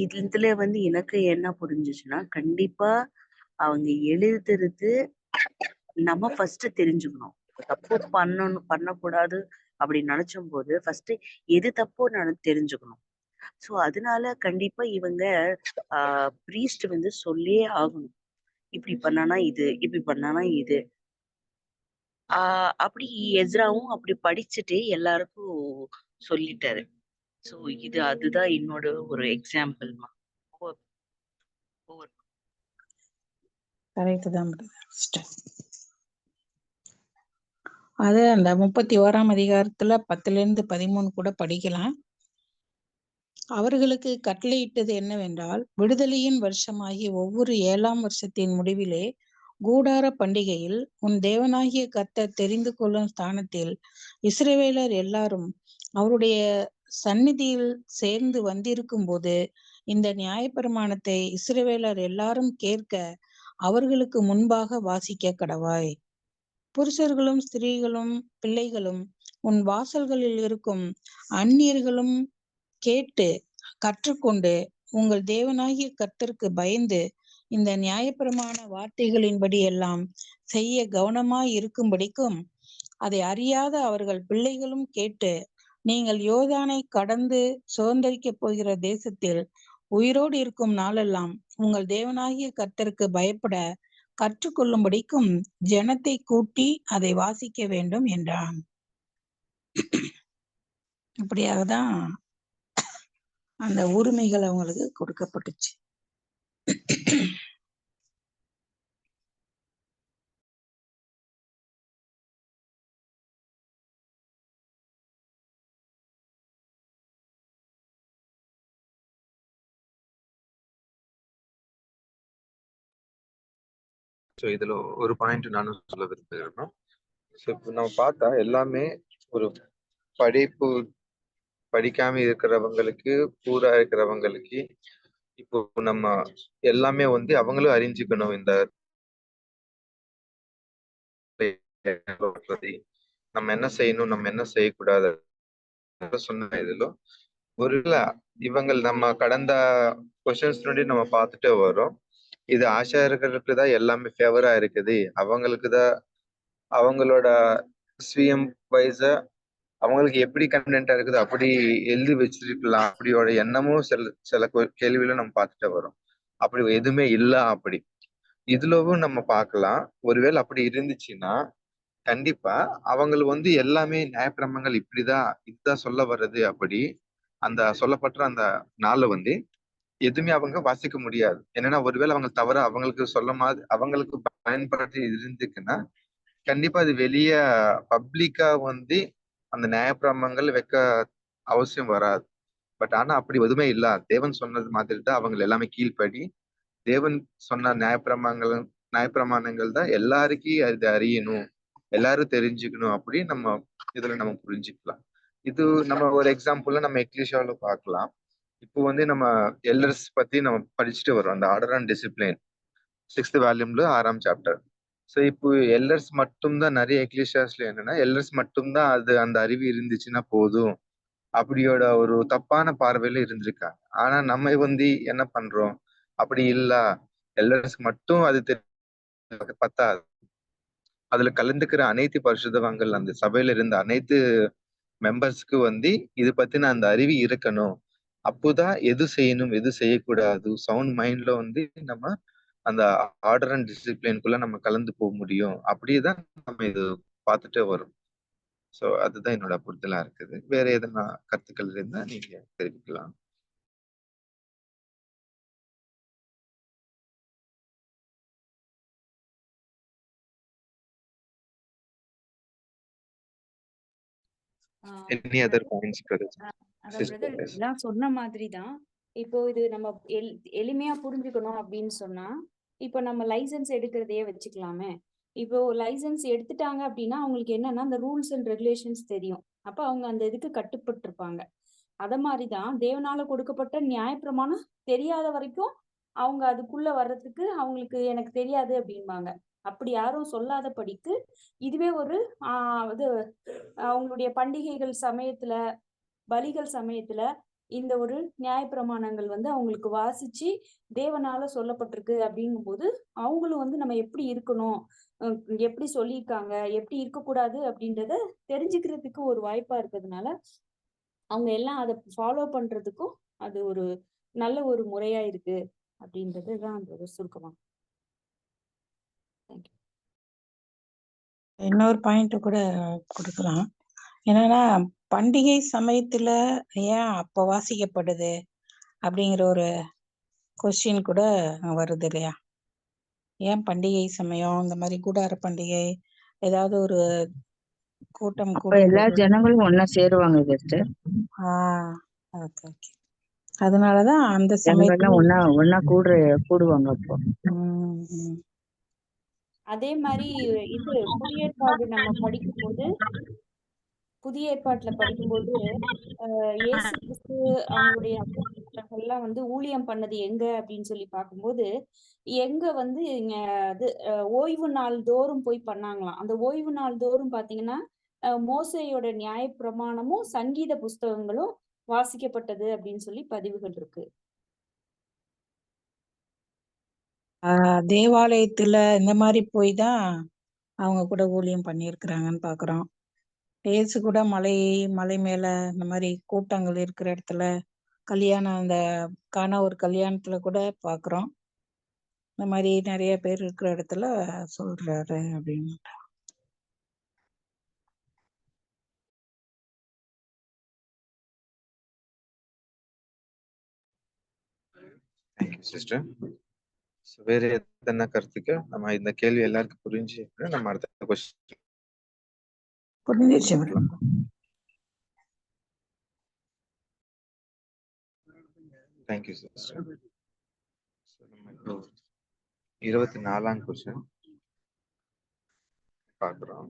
Speaker 6: இதுல வந்து எனக்கு என்ன புரிஞ்சுச்சுன்னா, கண்டிப்பா அவங்க எழுதுறது நம்ம ஃபர்ஸ்ட் தெரிஞ்சுக்கணும். தப்பு பண்ணக்கூடாது அப்படின்னு நினைச்சும் போது ஃபர்ஸ்ட் எது தப்போ தெரிஞ்சுக்கணும். சோ அதனால கண்டிப்பா இவங்க பிரீஸ்ட் வந்து சொல்லியே ஆகணும். இப்படி பண்ணானா இது, இப்படி பண்ணானா இது. அப்படி எஸ்ராவும் அப்படி படிச்சுட்டு எல்லாருக்கும் சொல்லிட்டாரு. சோ அதுதான் என்னோட ஒரு எக்ஸாம்பிள்மா.
Speaker 3: கரெக்ட் தான் சிஸ்டர். அது அந்த 31ஆம் அதிகாரத்துல 10-13 கூட படிக்கலாம். அவர்களுக்கு கட்டளையிட்டது என்னவென்றால், விடுதலையின் வருஷமாகிய ஒவ்வொரு 7ஆம் வருஷத்தின் முடிவிலே கூடார பண்டிகையில் உன் தேவனாகிய கர்த்தர் தெரிந்து கொள்ளும் ஸ்தானத்தில் இஸ்ரவேலர் எல்லாரும் அவருடைய சந்நிதியில் சேர்ந்து வந்திருக்கும் போது இந்த நியாயப்பிரமாணத்தை இஸ்ரவேலர் எல்லாரும் கேட்க அவர்களுக்கு முன்பாக வாசிக்க கடவாய். புருஷர்களும் ஸ்திரீகளும் பிள்ளைகளும் உன் வாசல்களில் இருக்கும் அந்நியர்களும் கேட்டு கற்றுக்கொண்டு உங்கள் தேவனாகிய கர்த்தருக்கு பயந்து இந்த நியாயப்பிரமாண வார்த்தைகளின்படி எல்லாம் செய்ய கவனமாய் இருக்கும்படிக்கும் அதை அறியாத அவர்கள் பிள்ளைகளும் கேட்டு நீங்கள் யோர்தானை கடந்து சுதந்தரிக்கப் போகிற தேசத்தில் உயிரோடு இருக்கும் நாளெல்லாம் உங்கள் தேவனாகிய கர்த்தருக்கு பயப்பட கற்றுக்கொள்ளும்படிக்கும் ஜனத்தை கூட்டி அதை வாசிக்க வேண்டும் என்றான். அப்படியாகதான் அந்த உரிமைகள் அவங்களுக்கு கொடுக்கப்பட்டுச்சு.
Speaker 1: ஸோ இதுல ஒரு பாயிண்ட் நானும் சொல்ல விரும்புகிறேன். ஸோ இப்போ நம்ம பார்த்தா எல்லாமே ஒரு படிப்பு படிக்காம இருக்கிறவங்களுக்கு, பூரா இருக்கிறவங்களுக்கு, இப்போ நம்ம எல்லாமே வந்து அவங்களும் அறிஞ்சுக்கணும். இந்த நம்ம என்ன செய்யணும், நம்ம என்ன செய்யக்கூடாது சொன்ன இதுல ஒருவேளை இவங்கள் நம்ம கடந்த கொஸ்டின்ஸ் நம்ம பார்த்துட்டே வரோம். இது ஆசாரியர்களுக்கு தான் எல்லாமே ஃபேவரா இருக்குது. அவங்களுக்கு தான் அவங்களோட ஸ்வீயம் வைஸா அவங்களுக்கு எப்படி கன்வீனியன்ட்டா இருக்குது அப்படி எழுதி வச்சிருக்கலாம். அப்படியோட எண்ணமும் சில கேள்வியில நம்ம பார்த்துட்டே வரோம். அப்படி எதுவுமே இல்ல. அப்படி இதுலவும் நம்ம பார்க்கலாம். ஒருவேளை அப்படி இருந்துச்சுன்னா கண்டிப்பா அவங்க வந்து எல்லாமே நியாயப்பிரமாணங்கள் இப்படிதான் இதுதான் சொல்ல வர்றது. அப்படி அந்த சொல்லப்பட்ட அந்த நாள்ல வந்து எதுவுமே அவங்க வாசிக்க முடியாது. என்னன்னா ஒருவேளை அவங்க தவிர அவங்களுக்கு சொல்ல மாதிரி அவங்களுக்கு பயன்படுத்தி இருந்துக்குன்னா கண்டிப்பா அது வெளிய பப்ளிக்கா வந்து அந்த நியாயப்பிரமாணங்கள் வைக்க அவசியம் வராது. பட் ஆனா அப்படி எதுவுமே இல்ல. தேவன் சொன்னது மாதிரி தான் அவங்க எல்லாமே கீழ்ப்படி தேவன் சொன்ன நியாயப்பிரமாணங்கள் தான் எல்லாருக்கும் அது அறியணும், எல்லாரும் தெரிஞ்சுக்கணும். அப்படி நம்ம இதுல நம்ம புரிஞ்சுக்கலாம். இது நம்ம ஒரு எக்ஸாம்பிள்ல நம்ம எக்லிஷியாவில பார்க்கலாம். இப்போ வந்து நம்ம எல்டர்ஸ் பத்தி நம்ம படிச்சுட்டு வரோம். அந்த ஆர்டர் அண்ட் டிசிப்ளின் 6th வால்யூம்ல 6ஆம் சாப்டர். ஸோ இப்போ எல்டர்ஸ் மட்டும்தான் நிறைய எக்லிஷியாஸ்ல என்னன்னா எல்டர்ஸ் மட்டும்தான் அது அந்த அறிவு இருந்துச்சுன்னா போதும் அப்படியோட ஒரு தப்பான பார்வையில இருந்திருக்காங்க. ஆனா நம்ம வந்து என்ன பண்றோம், அப்படி இல்ல, எல்டர்ஸ்க்கு மட்டும் அது பத்தாது. அதுல கலந்துக்கிற அனைத்து பரிசுத்தவான்கள் அந்த சபையில இருந்த அனைத்து மெம்பர்ஸ்க்கு வந்து இது பத்தின அந்த அறிவு இருக்கணும். அப்போதான் எது செய்யணும் எது செய்யக்கூடாது சவுண்ட் மைண்ட்ல வந்து நம்ம அந்த ஆர்டர் அண்ட் டிசிப்ளின்குள்ள நம்ம கலந்து போக முடியும். அப்படிதான் நம்ம இது பார்த்துட்டே வரும். சோ அதுதான் என்னோட புரிதலா இருக்குது. வேற எதனா கருத்துக்கள் இருந்தா நீங்க தெரிவிக்கலாம். Any other points, brothers?
Speaker 4: அதான் பிரதர் எல்லாம் சொன்ன மாதிரி தான். இப்போ இது நம்ம எளிமையா புரிஞ்சுக்கணும் அப்படின்னு சொன்னா, இப்போ நம்ம லைசன்ஸ் எடுக்கிறதையே வச்சுக்கலாமே. இப்போ லைசன்ஸ் எடுத்துட்டாங்க அப்படின்னா அவங்களுக்கு என்னன்னா அந்த ரூல்ஸ் அண்ட் ரெகுலேஷன்ஸ் தெரியும். அப்ப அவங்க அந்த இதுக்கு கட்டுப்பட்டு இருப்பாங்க. அத மாதிரிதான் தேவனால கொடுக்கப்பட்ட நியாயப்பிரமாணம் தெரியாத வரைக்கும் அவங்க அதுக்குள்ள வர்றதுக்கு அவங்களுக்கு எனக்கு தெரியாது அப்படிம்பாங்க. அப்படி யாரும் சொல்லாத படிக்கு இதுவே ஒரு இது அவங்களுடைய பண்டிகைகள் சமயத்துல, பலிகள் சமயத்துல இந்த ஒரு நியாயப்பிரமாணங்கள் வந்து அவங்களுக்கு வாசிச்சு தேவனால சொல்லப்பட்டிருக்கு அப்படிங்கும்போது அவங்களும் வந்து நம்ம எப்படி இருக்கணும், எப்படி சொல்லியிருக்காங்க, எப்படி இருக்கக்கூடாது அப்படின்றத தெரிஞ்சுக்கிறதுக்கு ஒரு வாய்ப்பா இருக்கிறதுனால அவங்க எல்லாம் அதை ஃபாலோ பண்றதுக்கும் அது ஒரு நல்ல ஒரு முறையா இருக்கு அப்படின்றதுதான் அந்த சுருக்கமா. தேங்க்யூ.
Speaker 3: இன்னொரு பாயிண்ட் கூட கொடுக்கலாம். என்னன்னா, பண்டிகை சமயத்துல ஏன் அப்ப வாசிக்கப்படுது அப்படிங்கிற ஒரு கொஸ்டின் கூட வருது இல்லையா? ஏன் பண்டிகை சமயம் இந்த மாதிரி கூடார பண்டிகை ஏதாவது ஒரு கூட்டம்
Speaker 2: அப்ப எல்லா
Speaker 3: கூடும்போது
Speaker 2: ஜனங்களும் ஒன்னா சேருவாங்க சிஸ்டர்.
Speaker 3: ஓகே. அதனாலதான் அந்த
Speaker 2: ஜனங்கள்லாம்
Speaker 3: சமயத்துல
Speaker 2: ஒன்னா கூடுவாங்க அப்போ.
Speaker 4: அதே மாதிரி இது புதிய ஏற்பாடு நம்ம புதிய ஏற்பாட்டுல படிக்கும்போது இயேசு கிறிஸ்து அவங்களுடைய அப்போஸ்தலர்கள்லாம் வந்து ஊழியம் பண்ணது எங்க அப்படின்னு சொல்லி பார்க்கும்போது எங்க வந்து இங்க இது ஓய்வு நாள் தோறும் போய் பண்ணாங்களாம். அந்த ஓய்வு நாள் தோறும் பாத்தீங்கன்னா மோசேயோட நியாயப்பிரமாணமும் சங்கீத புஸ்தகங்களும் வாசிக்கப்பட்டது அப்படின்னு சொல்லி பதிவுகள் இருக்கு.
Speaker 3: தேவாலயத்துல இந்த மாதிரி போய் தான் அவங்க கூட ஊழியம் பண்ணியிருக்கிறாங்கன்னு பாக்குறோம். இயேசு கூட மலை மேல இந்த மாதிரி கூட்டங்கள் இருக்கிற இடத்துல கல்யாணம் அந்த ஒரு கல்யாணத்துல கூட பாக்குறோம். இந்த மாதிரி நிறைய பேர் இருக்கிற இடத்துல சொல்றாரு அப்படின்னு.
Speaker 1: Thank you sister. வேற எதனா கருத்துக்கு நம்ம இந்த கேள்வி எல்லாருக்கும் புரிஞ்சு நம்ம அடுத்த கொஸ்டின்
Speaker 3: புரிஞ்சிச்சு.
Speaker 1: Thank you sister. 24ஆம் கொஸ்டின் பார்க்கிறோம்.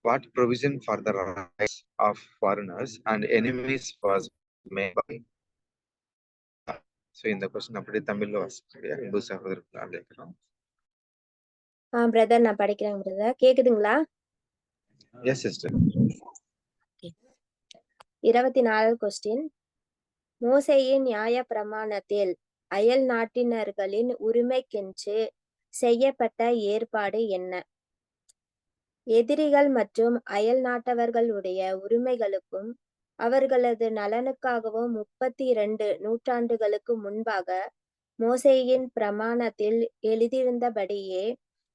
Speaker 1: What provision for the rights of foreigners and enemies was made by? So இந்த கொஸ்டின் அப்படியே தமிழ்ல வாசிக்கிறேன். அன்பு சகோதரர்களால் கேட்கிறோம்.
Speaker 5: பிரதர் நான் படிக்கிறேன் பிரதர். கேக்குதுங்களா?
Speaker 1: Yes sister.
Speaker 5: 24 கொஸ்டின். மோசேயின் நியாய பிரமாணத்தில் அயல் நாட்டினர்களின் உரிமைக்கென்று செய்யப்பட்ட ஏற்பாடு என்ன? எதிரிகள் மற்றும் அயல் நாட்டவர்களுடைய உரிமைகளுக்கும் அவர்களது நலனுக்காகவும் 32 நூற்றாண்டுகளுக்கு முன்பாக மோசேயின் பிரமாணத்தில் எழுதியிருந்தபடியே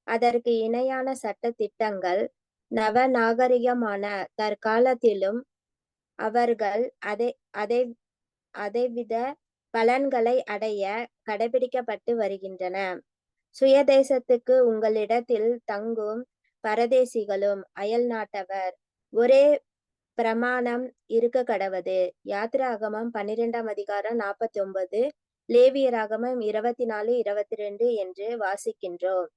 Speaker 5: அதற்கு இணையான சட்ட திட்டங்கள் நவநாகரிகமான தற்காலத்திலும் அவர்கள் அதைவித பலன்களை அடைய கடைபிடிக்கப்பட்டு வருகின்றன. சுயதேசத்துக்கு உங்களிடத்தில் தங்கும் பரதேசிகளும் அயல் நாட்டவர் ஒரே பிரமாணம் இருக்க கடவது. யாத்திராகமம் 12ஆம் அதிகாரம் 49, லேவியராகமம் 24:22 என்று வாசிக்கின்றோம்.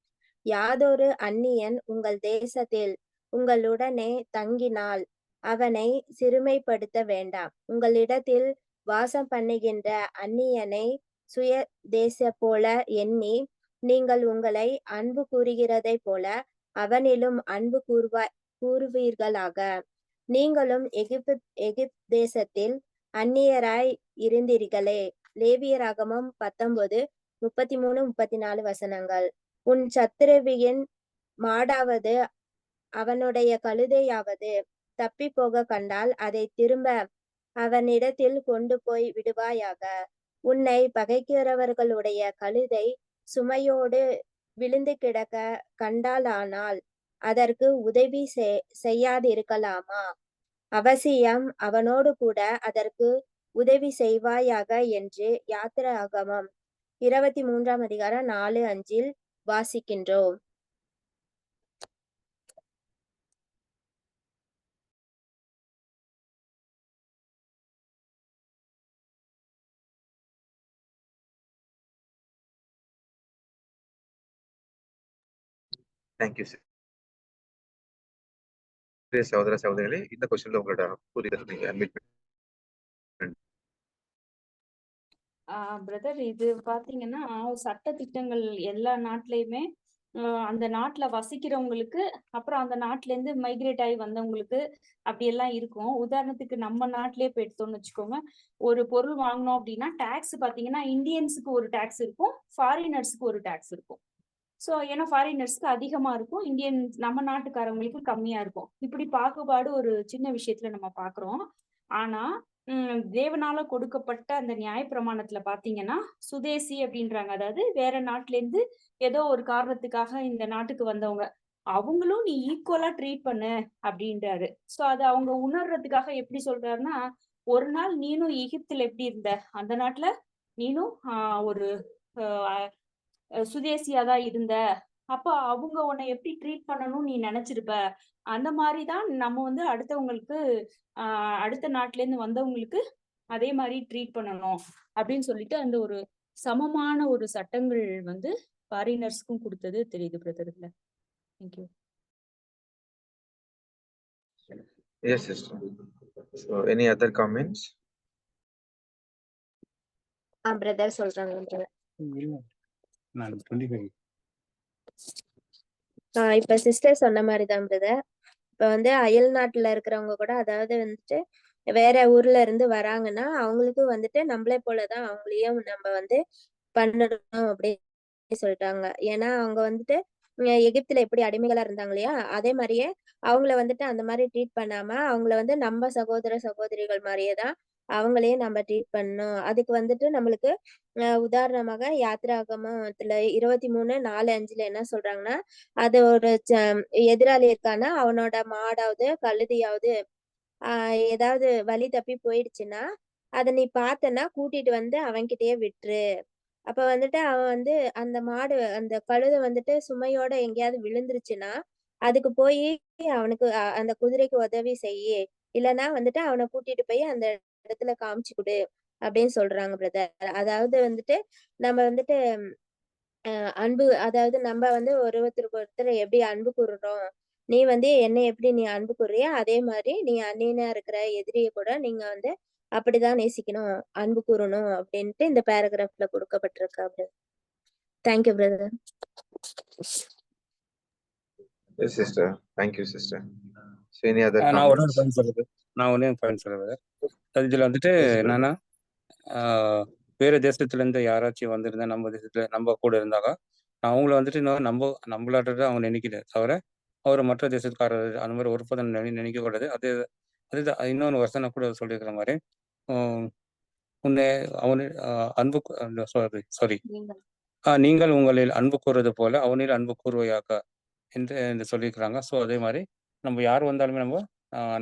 Speaker 5: யாதொரு அந்நியன் உங்கள் தேசத்தில் உங்களுடனே தங்கினால் அவனை சிறுமைப்படுத்த வேண்டாம். உங்களிடத்தில் வாசம் பண்ணுகின்ற அந்நியனை சுய தேச போல எண்ணி நீங்கள் உங்களை அன்பு கூறுகிறதை போல அவனிலும் அன்பு கூறுவீர்களாக. நீங்களும் எகிப்து தேசத்தில் அந்நியராய் இருந்தீர்களே. லேவியராகமம் 19:33-34 வசனங்கள். உன் சத்துருவின் மாடாவது அவனுடைய கழுதையாவது தப்பி போக கண்டால் அதை திரும்ப அவனிடத்தில் கொண்டு போய் விடுவாயாக. உன்னை பகைக்கிறவர்களுடைய கழுதை சுமையோடு விழுந்து கிடக்க கண்டாலானால் அதற்கு உதவி செய்யாதிருக்கலாமா? அவசியம் அவனோடு கூட அதற்கு உதவி செய்வாயாக என்று யாத்திராகமம் 23ஆம் அதிகாரம் 4-5 வாசிக்கின்றோம்.
Speaker 1: தேங்க்யூ சகோதர சகோதரிகளே, இந்த கொஸ்டின்ல உங்களோட புரிதல் நீங்க அட்மிட்
Speaker 4: பிரதர் இது பாத்தீங்கன்னா சட்ட திட்டங்கள் எல்லா நாட்டிலையுமே அந்த நாட்டுல வசிக்கிறவங்களுக்கு, அப்புறம் அந்த நாட்டுல இருந்து மைக்ரேட் ஆகி வந்தவங்களுக்கு அப்படியெல்லாம் இருக்கும். உதாரணத்துக்கு நம்ம நாட்டிலேயே இப்ப எடுத்தோம்னு வச்சுக்கோங்க. ஒரு பொருள் வாங்கினோம் அப்படின்னா டாக்ஸ் பாத்தீங்கன்னா இந்தியன்ஸுக்கு ஒரு டாக்ஸ் இருக்கும், ஃபாரினர்ஸ்க்கு ஒரு டாக்ஸ் இருக்கும். ஸோ ஏன்னா ஃபாரினர்ஸ்க்கு அதிகமா இருக்கும், இந்தியன் நம்ம நாட்டுக்காரவங்களுக்கு கம்மியா இருக்கும். இப்படி பாகுபாடு ஒரு சின்ன விஷயத்துல நம்ம பாக்குறோம். ஆனா தேவனால கொடுக்கப்பட்ட அந்த நியாயப்பிரமாணத்துல பாத்தீங்கன்னா சுதேசி அப்படின்றாங்க. அதாவது வேற நாட்டுல இருந்து ஏதோ ஒரு காரணத்துக்காக இந்த நாட்டுக்கு வந்தவங்க, அவங்களும் நீ ஈக்குவலா ட்ரீட் பண்ணு அப்படின்றாரு. சோ அது அவங்க உணர்றதுக்காக எப்படி சொல்றாருன்னா, ஒரு நாள் நீனும் எகிப்துல எப்படி இருந்த, அந்த நாட்டுல நீனும் ஒரு சுதேசியா தான் இருந்த. அப்ப அவங்க உன்னை எப்படி ட்ரீட் பண்ணணும்னு நீ நினைச்சிருப்ப. அந்த மாதிரிதான் நம்ம வந்து அடுத்தவங்களுக்கு அடுத்த நாட்டுல இருந்து வந்தவங்களுக்கு அதே மாதிரி ட்ரீட் பண்ணணும் அப்படின்னு சொல்லிட்டு அந்த ஒரு சமமான ஒரு சட்டங்கள் வந்து ஃபாரினர்ஸ்க்கும் கொடுத்தது தெரியுது பிரதர். இதுல thank you.
Speaker 1: Yes, sister. So, any other comments?
Speaker 5: Brother சொல்றாங்க brother.
Speaker 7: நான் 25.
Speaker 5: இப்ப சிஸ்டர் சொன்ன மாதிரிதான் பிரதர். இப்ப வந்து அயல் நாட்டுல இருக்கிறவங்க கூட, அதாவது வந்துட்டு வேற ஊர்ல இருந்து வராங்கன்னா அவங்களுக்கும் வந்துட்டு நம்மளே போலதான் அவங்களையும் நம்ம வந்து பண்ணணும் அப்படின்னு சொல்லிட்டாங்க. ஏன்னா அவங்க வந்துட்டு எகிப்துல எப்படி அடிமைகளா இருந்தாங்க இல்லையா, அதே மாதிரியே அவங்கள வந்துட்டு அந்த மாதிரி ட்ரீட் பண்ணாம அவங்கள வந்து நம்ம சகோதர சகோதரிகள் மாதிரியே தான் அவங்களையும் நம்ம ட்ரீட் பண்ணணும். அதுக்கு வந்துட்டு நம்மளுக்கு உதாரணமாக யாத்திராகமத்துல 23:4-5 என்ன சொல்றாங்கன்னா, அது ஒரு எதிராளி இருக்கான்னா அவனோட மாடாவது கழுதையாவது ஏதாவது வழி தப்பி போயிடுச்சுன்னா அத நீ பார்த்தன்னா கூட்டிட்டு வந்து அவன்கிட்டயே விட்டுரு. அப்ப வந்துட்டு அவன் வந்து அந்த மாடு அந்த கழுதை வந்துட்டு சுமையோட எங்கேயாவது விழுந்துருச்சுன்னா அதுக்கு போய் அவனுக்கு அந்த குதிரைக்கு உதவி செய்யி, இல்லைன்னா வந்துட்டு அவனை கூட்டிட்டு போய் அந்த இடத்துல காமிச்சு கொடு அப்படின்னு சொல்றாங்க பிரதர். அதாவது வந்துட்டு நம்ம வந்துட்டு அன்பு, அதாவது நம்ம வந்து ஒருத்தருக்கு ஒருத்தர் எப்படி அன்பு கூறுறோம், நீ வந்து என்னை எப்படி நீ அன்பு கூறுறியோ அதே மாதிரி நீ அந்நியனா இருக்கிற எதிரிய கூட நீங்க வந்து அப்படிதான் நேசிக்கணும், அன்பு கூறணும் அப்படின்ட்டு இந்த பேராகிராஃப்ல கொடுக்கப்பட்டிருக்கு. அப்படி thank you brother.
Speaker 1: Yes, sister. Thank you, sister. So, any other
Speaker 7: நான் ஒரு
Speaker 1: comments?
Speaker 7: பாயிண்ட் சொல்றது இதுல வந்துட்டு
Speaker 1: Yes, brother.
Speaker 7: என்னன்னா, வேற தேசத்துல இருந்து யாராச்சும் வந்திருந்தா நம்ம தேசத்துல நம்ம கூட இருந்தாக்கா அவங்கள வந்துட்டு இன்னும் நம்மளாட்ட அவங்க நினைக்கல தவிர அவர் மற்ற தேசத்துக்காரர் அந்த மாதிரி ஒருப்பதம் நினைக்க கூடாது. அதுதான் இன்னொன்று வருஷம் கூட சொல்லியிருக்கிற மாதிரி உன்னை அவனு அன்பு சாரி நீங்கள் உங்களில் அன்பு கூறுவது போல அவனில் அன்பு கூறுவையாக்க என்று சொல்லியிருக்கிறாங்க. ஸோ அதே மாதிரி நம்ம யார் வந்தாலுமே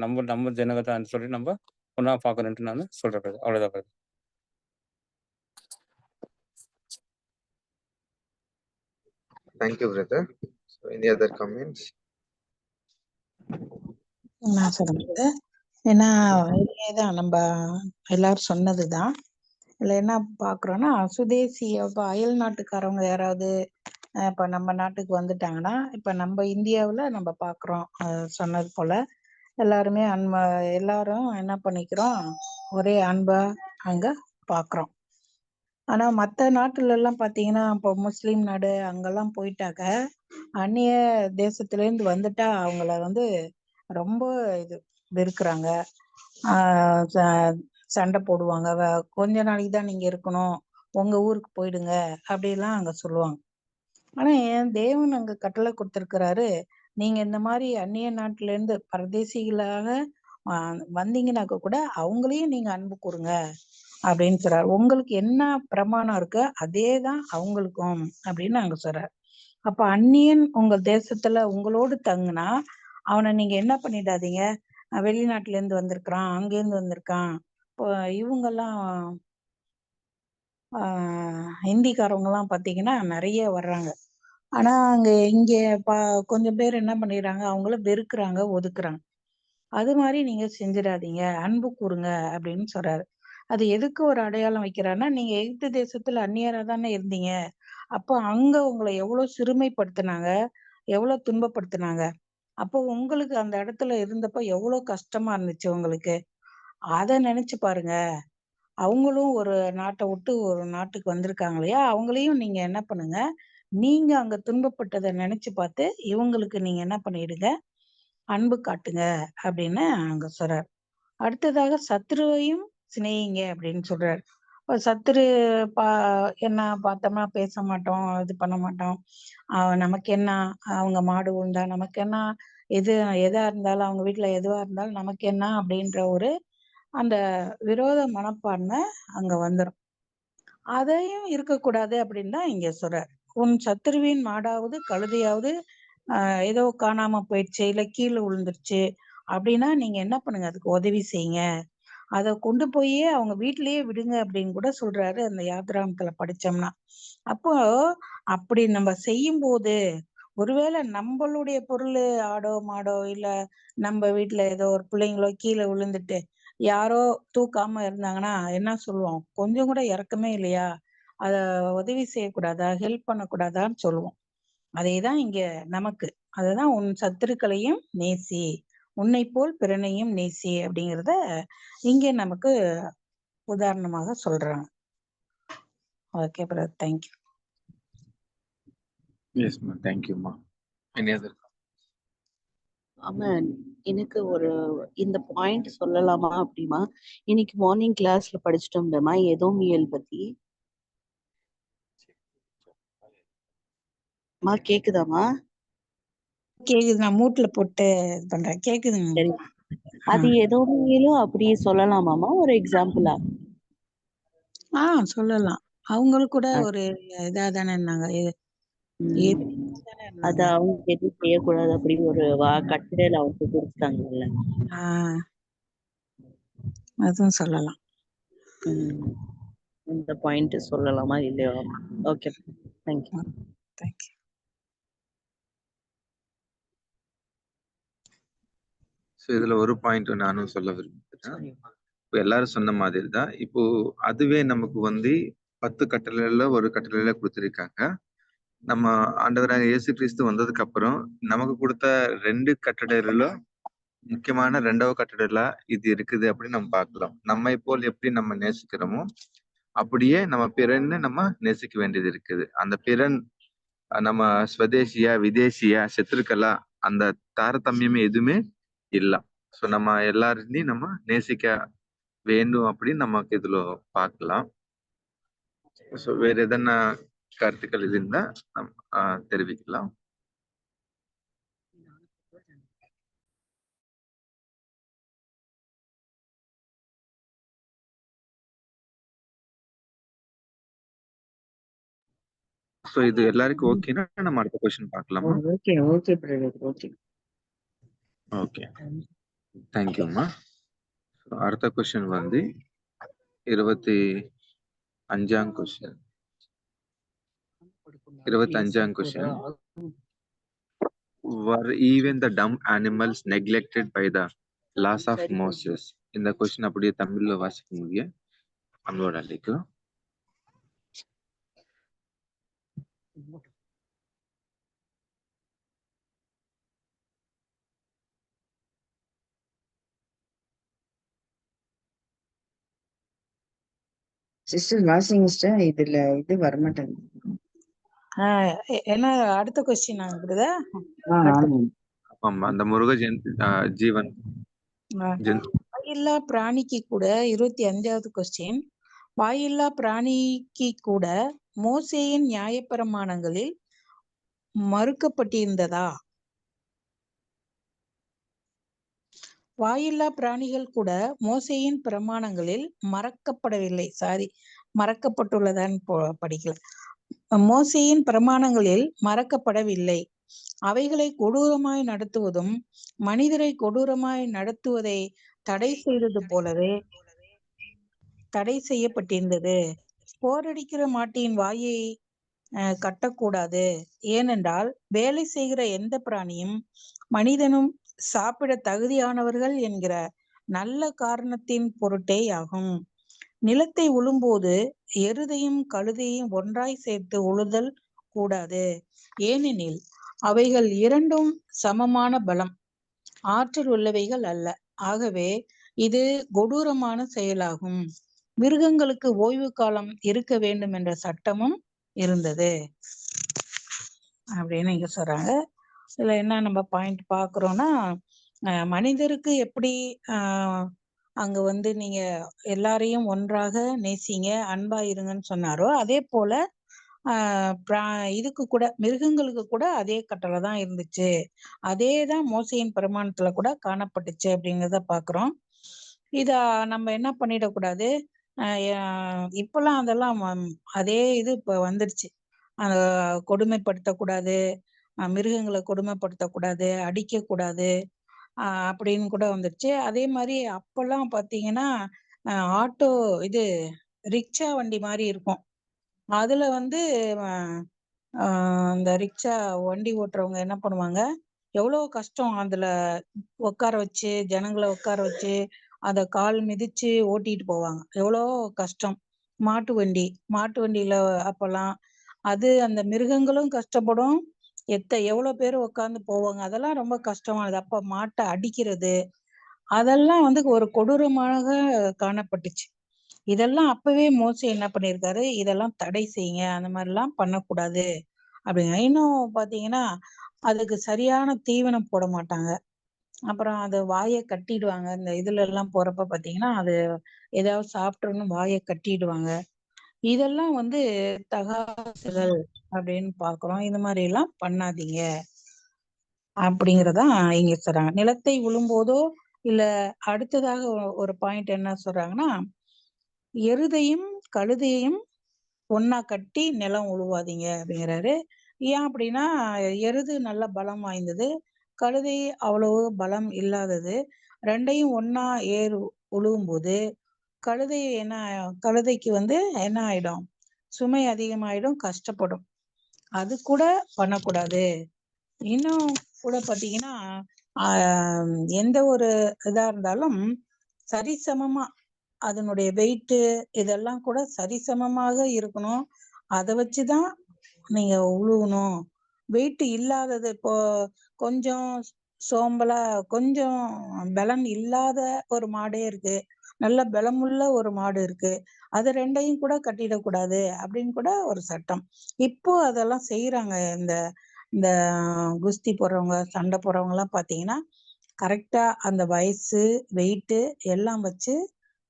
Speaker 7: நம்ம ஜனகத்தான்னு சொல்லி நம்ம ஒன்றா பார்க்கணுன்ட்டு நான் சொல்றேன். அவ்வளோதான்.
Speaker 1: Thank you, brother. So, any other comments?
Speaker 3: நான் சொல்றேன். ஏன்னா இதேதான் நம்ம எல்லாரும் சொன்னதுதான். இதுல என்ன பாக்குறோம்னா, சுதேசி அப்ப அயல் நாட்டுக்காரவங்க யாராவது இப்ப நம்ம நாட்டுக்கு வந்துட்டாங்கன்னா, இப்ப நம்ம இந்தியாவுல நம்ம பாக்குறோம் சொன்னது போல எல்லாருமே எல்லாரும் என்ன பண்ணிக்கிறோம், ஒரே அன்பா அங்க பாக்குறோம். ஆனா மத்த நாட்டுல எல்லாம் பாத்தீங்கன்னா, இப்போ முஸ்லீம் நாடு அங்கெல்லாம் போயிட்டாக்க அந்நிய தேசத்துல இருந்து வந்துட்டா அவங்கள வந்து ரொம்ப வெறுக்கிறாங்க, சண்டை போடுவாங்க. கொஞ்ச நாளைக்கு தான் நீங்க இருக்கணும், உங்க ஊருக்கு போயிடுங்க அப்படிலாம் அங்க சொல்லுவாங்க. ஆனா என் தேவன் அங்க கட்டளை கொடுத்திருக்கிறாரு, நீங்க இந்த மாதிரி அந்நிய நாட்டுல இருந்து பரதேசிகளாக வந்தீங்கன்னாக்க கூட அவங்களையும் நீங்க அன்பு கூறுங்க அப்படின்னு சொல்றாரு. உங்களுக்கு என்ன பிரமாணம் இருக்கு அதேதான் அவங்களுக்கும் அப்படின்னு அங்க சொல்றாரு. அப்ப அந்நியன் உங்க தேசத்துல உங்களோடு தங்குனா அவனை நீங்க என்ன பண்ணிடாதீங்க, வெளிநாட்டுல இருந்து வந்திருக்கிறான், அங்கேருந்து வந்திருக்கான். இப்போ இவங்கெல்லாம் ஹிந்திக்காரவங்க எல்லாம் பாத்தீங்கன்னா நிறைய வர்றாங்க. ஆனா அங்க இங்க கொஞ்சம் பேர் என்ன பண்ணிடுறாங்க, அவங்கள வெறுக்கிறாங்க, ஒதுக்குறாங்க. அது மாதிரி நீங்க செஞ்சிடாதீங்க, அன்பு கூறுங்க அப்படின்னு சொல்றாரு. அது எதுக்கு ஒரு அடையாளம் வைக்கிறாருன்னா, நீங்க எகிப்து தேசத்துல அந்நியரா தானே இருந்தீங்க, அப்போ அங்க உங்களை எவ்வளவு சிறுமைப்படுத்தினாங்க, எவ்வளவு துன்பப்படுத்தினாங்க. அப்போ உங்களுக்கு அந்த இடத்துல இருந்தப்ப எவ்வளவு கஷ்டமா இருந்துச்சு உங்களுக்கு, அத நினைச்சு பாருங்க. அவங்களும் ஒரு நாட்டை விட்டு ஒரு நாட்டுக்கு வந்திருக்காங்க இல்லையா, அவங்களையும் நீங்க என்ன பண்ணுங்க, நீங்க அங்க துன்பப்பட்டதை நினைச்சு பார்த்து இவங்களுக்கு நீங்க என்ன பண்ணிடுங்க, அன்பு காட்டுங்க அப்படின்னு அங்க சொல்றார். அடுத்ததாக சத்ருவையும் சிநேகிங்க அப்படின்னு சொல்றாரு. இப்ப சத்துரு பா என்ன பார்த்தோம்னா பேச மாட்டோம், இது பண்ண மாட்டோம், நமக்கு என்ன, அவங்க மாடு உண்டா நமக்கு என்ன, எதா இருந்தாலும் அவங்க வீட்டுல எதுவா இருந்தாலும் நமக்கு என்ன அப்படின்ற ஒரு அந்த விரோத மனப்பான்மை அங்க வந்துடும். அதையும் இருக்கக்கூடாது அப்படின்னு தான் இங்க சொல்றார். உன் சத்துருவின் மாடாவது கழுதையாவது ஏதோ காணாம போயிடுச்சு, இல்ல கீழே விழுந்துருச்சு அப்படின்னா நீங்க என்ன பண்ணுங்க, அதுக்கு உதவி செய்யுங்க, அதை கொண்டு போய் அவங்க வீட்டிலேயே விடுங்க அப்படின்னு கூட சொல்றாரு அந்த யாத்ராமத்துல படிச்சோம்னா. அப்போ அப்படி நம்ம செய்யும் போது ஒருவேளை நம்மளுடைய பொருள் ஆடோ மாடோ இல்ல நம்ம வீட்டுல ஏதோ ஒரு பிள்ளைங்களோ கீழே விழுந்துட்டு யாரோ தூக்காம இருந்தாங்கன்னா என்ன சொல்லுவோம், கொஞ்சம் கூட இறக்கமே இல்லையா, அத உதவி செய்யக்கூடாதா, ஹெல்ப் பண்ணக்கூடாதான்னு சொல்லுவோம். அதேதான் இங்க நமக்கு, அதுதான் உன் சத்துருக்களையும் நேசி, உன்னை போல் பிறனையும் நேசி அப்படிங்கிறத இங்க நமக்கு உதாரணமாக சொல்றாங்க. Okay brother, thank you.
Speaker 1: எஸ்மா, தேங்க்யூம்மா. Any other?
Speaker 6: ஆமா, எனக்கு ஒரு இந்த பாயிண்ட் சொல்லலாமா அப்படிமா? இன்னைக்கு மார்னிங் கிளாஸ்ல படிச்சுட்டோம்டமா எதோமியல் பத்தி. கேக்குதாமா?
Speaker 3: கேக்குது, நான் மூட்ல போட்டு இது பண்றேன். கேக்குதுங்க.
Speaker 6: சரி, அது எதோமியலும் அப்படியே சொல்லலாமாமா ஒரு எக்ஸாம்பிளா?
Speaker 3: சொல்லலாம். அவங்களுக்கு கூட ஒரு இதா தானே இருந்தாங்க,
Speaker 6: அது அவங்க எதுவும் செய்யக்கூடாது அப்படி ஒரு கட்டுரையில அவங்க கொடுத்தாங்கல்ல,
Speaker 3: அதுவும் சொல்லலாம்.
Speaker 6: இந்த பாயிண்ட் சொல்லலாமா இல்லையா? Okay, thank you.
Speaker 3: தேங்க்யூ.
Speaker 1: ஸோ இதுல ஒரு பாயிண்ட் நானும் சொல்ல விரும்புகிறேன். இப்போ எல்லாரும் சொன்ன மாதிரி தான், இப்போ அதுவே நமக்கு வந்து 10 கட்டளையில ஒரு கட்டளையில கொடுத்திருக்காங்க. நம்ம ஆண்டவராக இயேசு கிறிஸ்து வந்ததுக்கு அப்புறம் நமக்கு கொடுத்த 2 கட்டளையில முக்கியமான 2வது கட்டளையில இது இருக்குது அப்படின்னு நம்ம பார்க்கலாம். நம்மை போல் எப்படி நம்ம நேசிக்கிறோமோ அப்படியே நம்ம பிறன்னு நம்ம நேசிக்க வேண்டியது இருக்குது. அந்த பிறன் நம்ம ஸ்வதேசியா விதேசியா சத்துருக்களா அந்த தாரதமியமே எதுவுமே இல்ல. ஸோ நம்ம எல்லாரையும் நம்ம நேசிக்க வேண்டும் அப்படின்னு நமக்கு இதுல பார்க்கலாம். ஸோ வேற எதனா கருத்துக்கள் இருந்தா தெரிவிக்கலாம். ஸோ இது எல்லாருக்கும் ஓகேனா நம்ம அடுத்த கொஸ்டின் பார்க்கலாமா?
Speaker 2: Okay okay brother, okay
Speaker 1: okay, தேங்க்யூம்மா. அடுத்த கொஸ்டின் வந்து 25ஆம் கொஸ்டின். 25ஆம் question. Were even the dumb animals neglected by the laws of Moses? இந்த கொஸ்டின் அப்படியே தமிழ்ல வாசிக்க முடியும். அன்போட அழைக்கிறோம்.
Speaker 2: சிஸ்டர் வாசிங்க சிஸ்டர், இதுல இது வரமாட்டேங்குது.
Speaker 3: என்ன அடுத்த கொஸ்டின் ஆகுது?
Speaker 1: ஆமா, அந்த முருக ஜீவன்
Speaker 3: வாயில்லா பிராணிக்கு கூட 25வது கொஸ்டின், வாயில்லா பிராணிக்கு கூட மோசேயின் நியாயப்பிரமாணங்களில் மறுக்கப்பட்டிருந்ததா? வாயில்லா பிராணிகள் கூட மோசேயின் பிரமாணங்களில் மறக்கப்பட்டுள்ளதான்னு படிக்கல. மோசேயின் பிரமாணங்களில் மறக்கப்படவில்லை. அவைகளை கொடூரமாய் நடத்துவதும் மனிதரை கொடூரமாய் நடத்துவதை தடை செய்தது போலவே தடை செய்யப்பட்டிருந்தது. போரடிக்கிற மாட்டின் வாயை கட்டக்கூடாது, ஏனென்றால் வேலை செய்கிற எந்த பிராணியும் மனிதனும் சாப்பிட தகுதியானவர்கள் என்கிற நல்ல காரணத்தின் பொருட்டே ஆகும். நிலத்தை உழும்போது எருதையும் கழுதையும் ஒன்றாய் சேர்த்து உழுதல் கூடாது, ஏனெனில் அவைகள் இரண்டும் சமமான பலம், ஆற்றல் உள்ளவைகள் அல்ல. ஆகவே இது கொடூரமான செயலாகும். மிருகங்களுக்கு ஓய்வு காலம் இருக்க வேண்டும் என்ற சட்டமும் இருந்தது. அப்படின்னு இங்க சொல்றாங்க. இதுல என்ன நம்ம பாயிண்ட் பாக்குறோம்னா, மனிதருக்கு எப்படி அங்க வந்து நீங்க எல்லாரையும் ஒன்றாக நேசிங்க, அன்பா இருங்கன்னு சொன்னாரோ, அதே போல இதுக்கு கூட மிருகங்களுக்கு கூட அதே கட்டளை தான் இருந்துச்சு. அதேதான் மோசேயின் பிரமாணத்துல கூட காணப்பட்டுச்சு அப்படிங்கிறத பாக்குறோம். இத நம்ம என்ன பண்ணிடக்கூடாது, இப்பெல்லாம் அதெல்லாம் அதே இது இப்ப வந்துருச்சு. கொடுமைப்படுத்தக்கூடாது, மிருகங்களை கொடுமைப்படுத்தக்கூடாது, அடிக்கக்கூடாது அப்படின்னு கூட வந்துருச்சு. அதே மாதிரி அப்பெல்லாம் பாத்தீங்கன்னா ஆட்டோ இது ரிக்ஷா வண்டி மாதிரி இருக்கும். அதுல வந்து இந்த ரிக்ஷா வண்டி ஓட்டுறவங்க என்ன பண்ணுவாங்க, எவ்வளவு கஷ்டம் அதுல உட்கார வச்சு, ஜனங்களை உட்கார வச்சு, அத கால் மிதிச்சு ஓட்டிட்டு போவாங்க. எவ்வளோ கஷ்டம். மாட்டு வண்டியில அப்பெல்லாம் அது அந்த மிருகங்களும் கஷ்டப்படும். எவ்வளவு பேர் உட்கார்ந்து போவாங்க. அதெல்லாம் ரொம்ப கஷ்டமானது. அப்ப மாட்டை அடிக்கிறது அதெல்லாம் வந்து ஒரு கொடூரமாக காணப்பட்டுச்சு. இதெல்லாம் அப்பவே மோசே என்ன பண்ணியிருக்காரு, இதெல்லாம் தடை செய்யுங்க, அந்த மாதிரிலாம் பண்ணக்கூடாது அப்படிங்க. இன்னும் பாத்தீங்கன்னா அதுக்கு சரியான தீவனம் போட மாட்டாங்க. அப்புறம் அது வாயை கட்டிடுவாங்க. இந்த இதுல எல்லாம் போறப்ப பாத்தீங்கன்னா அது ஏதாவது சாப்பிட்டோன்னு வாயை கட்டிடுவாங்க. இதெல்லாம் வந்து தகாசுகள் அப்படின்னு பாக்குறோம். இந்த மாதிரி எல்லாம் பண்ணாதீங்க அப்படிங்கறதா இங்க சொல்றாங்க. நிலத்தை உழும்போதோ இல்ல அடுத்ததாக ஒரு பாயிண்ட் என்ன சொல்றாங்கன்னா, எருதையும் கழுதையையும் ஒண்ணா கட்டி நிலம் உழுவாதீங்க அப்படிங்கிறாரு. ஏன் அப்படின்னா, எருது நல்ல பலம் வாய்ந்தது, கழுதை அவ்வளவு பலம் இல்லாதது. 2யும் ஒண்ணா உழுவும்போது கழுதைக்கு வந்து என்ன ஆயிடும், சுமை அதிகமாயிடும், கஷ்டப்படும். அது கூட பண்ணக்கூடாது. இன்னும் கூட பாத்தீங்கன்னா எந்த ஒரு இதா இருந்தாலும் சரிசமமா அதனுடைய வெயிட் இதெல்லாம் கூட சரிசமமாக இருக்கணும். அதை வச்சுதான் நீங்க உழுவணும். வெயிட் இல்லாதது இப்போ கொஞ்சம் சோம்பலா கொஞ்சம் பலம் இல்லாத ஒரு மாடே இருக்கு, நல்ல பலமுள்ள ஒரு மாடு இருக்கு, அது 2யும் கூட கட்டிடக்கூடாது அப்படின்னு கூட ஒரு சட்டம். இப்போ அதெல்லாம் செய்யறாங்க. இந்த இந்த குஸ்தி போடுறவங்க, சண்டை போடுறவங்க எல்லாம் பாத்தீங்கன்னா கரெக்டா அந்த வயசு வெயிட் எல்லாம் வச்சு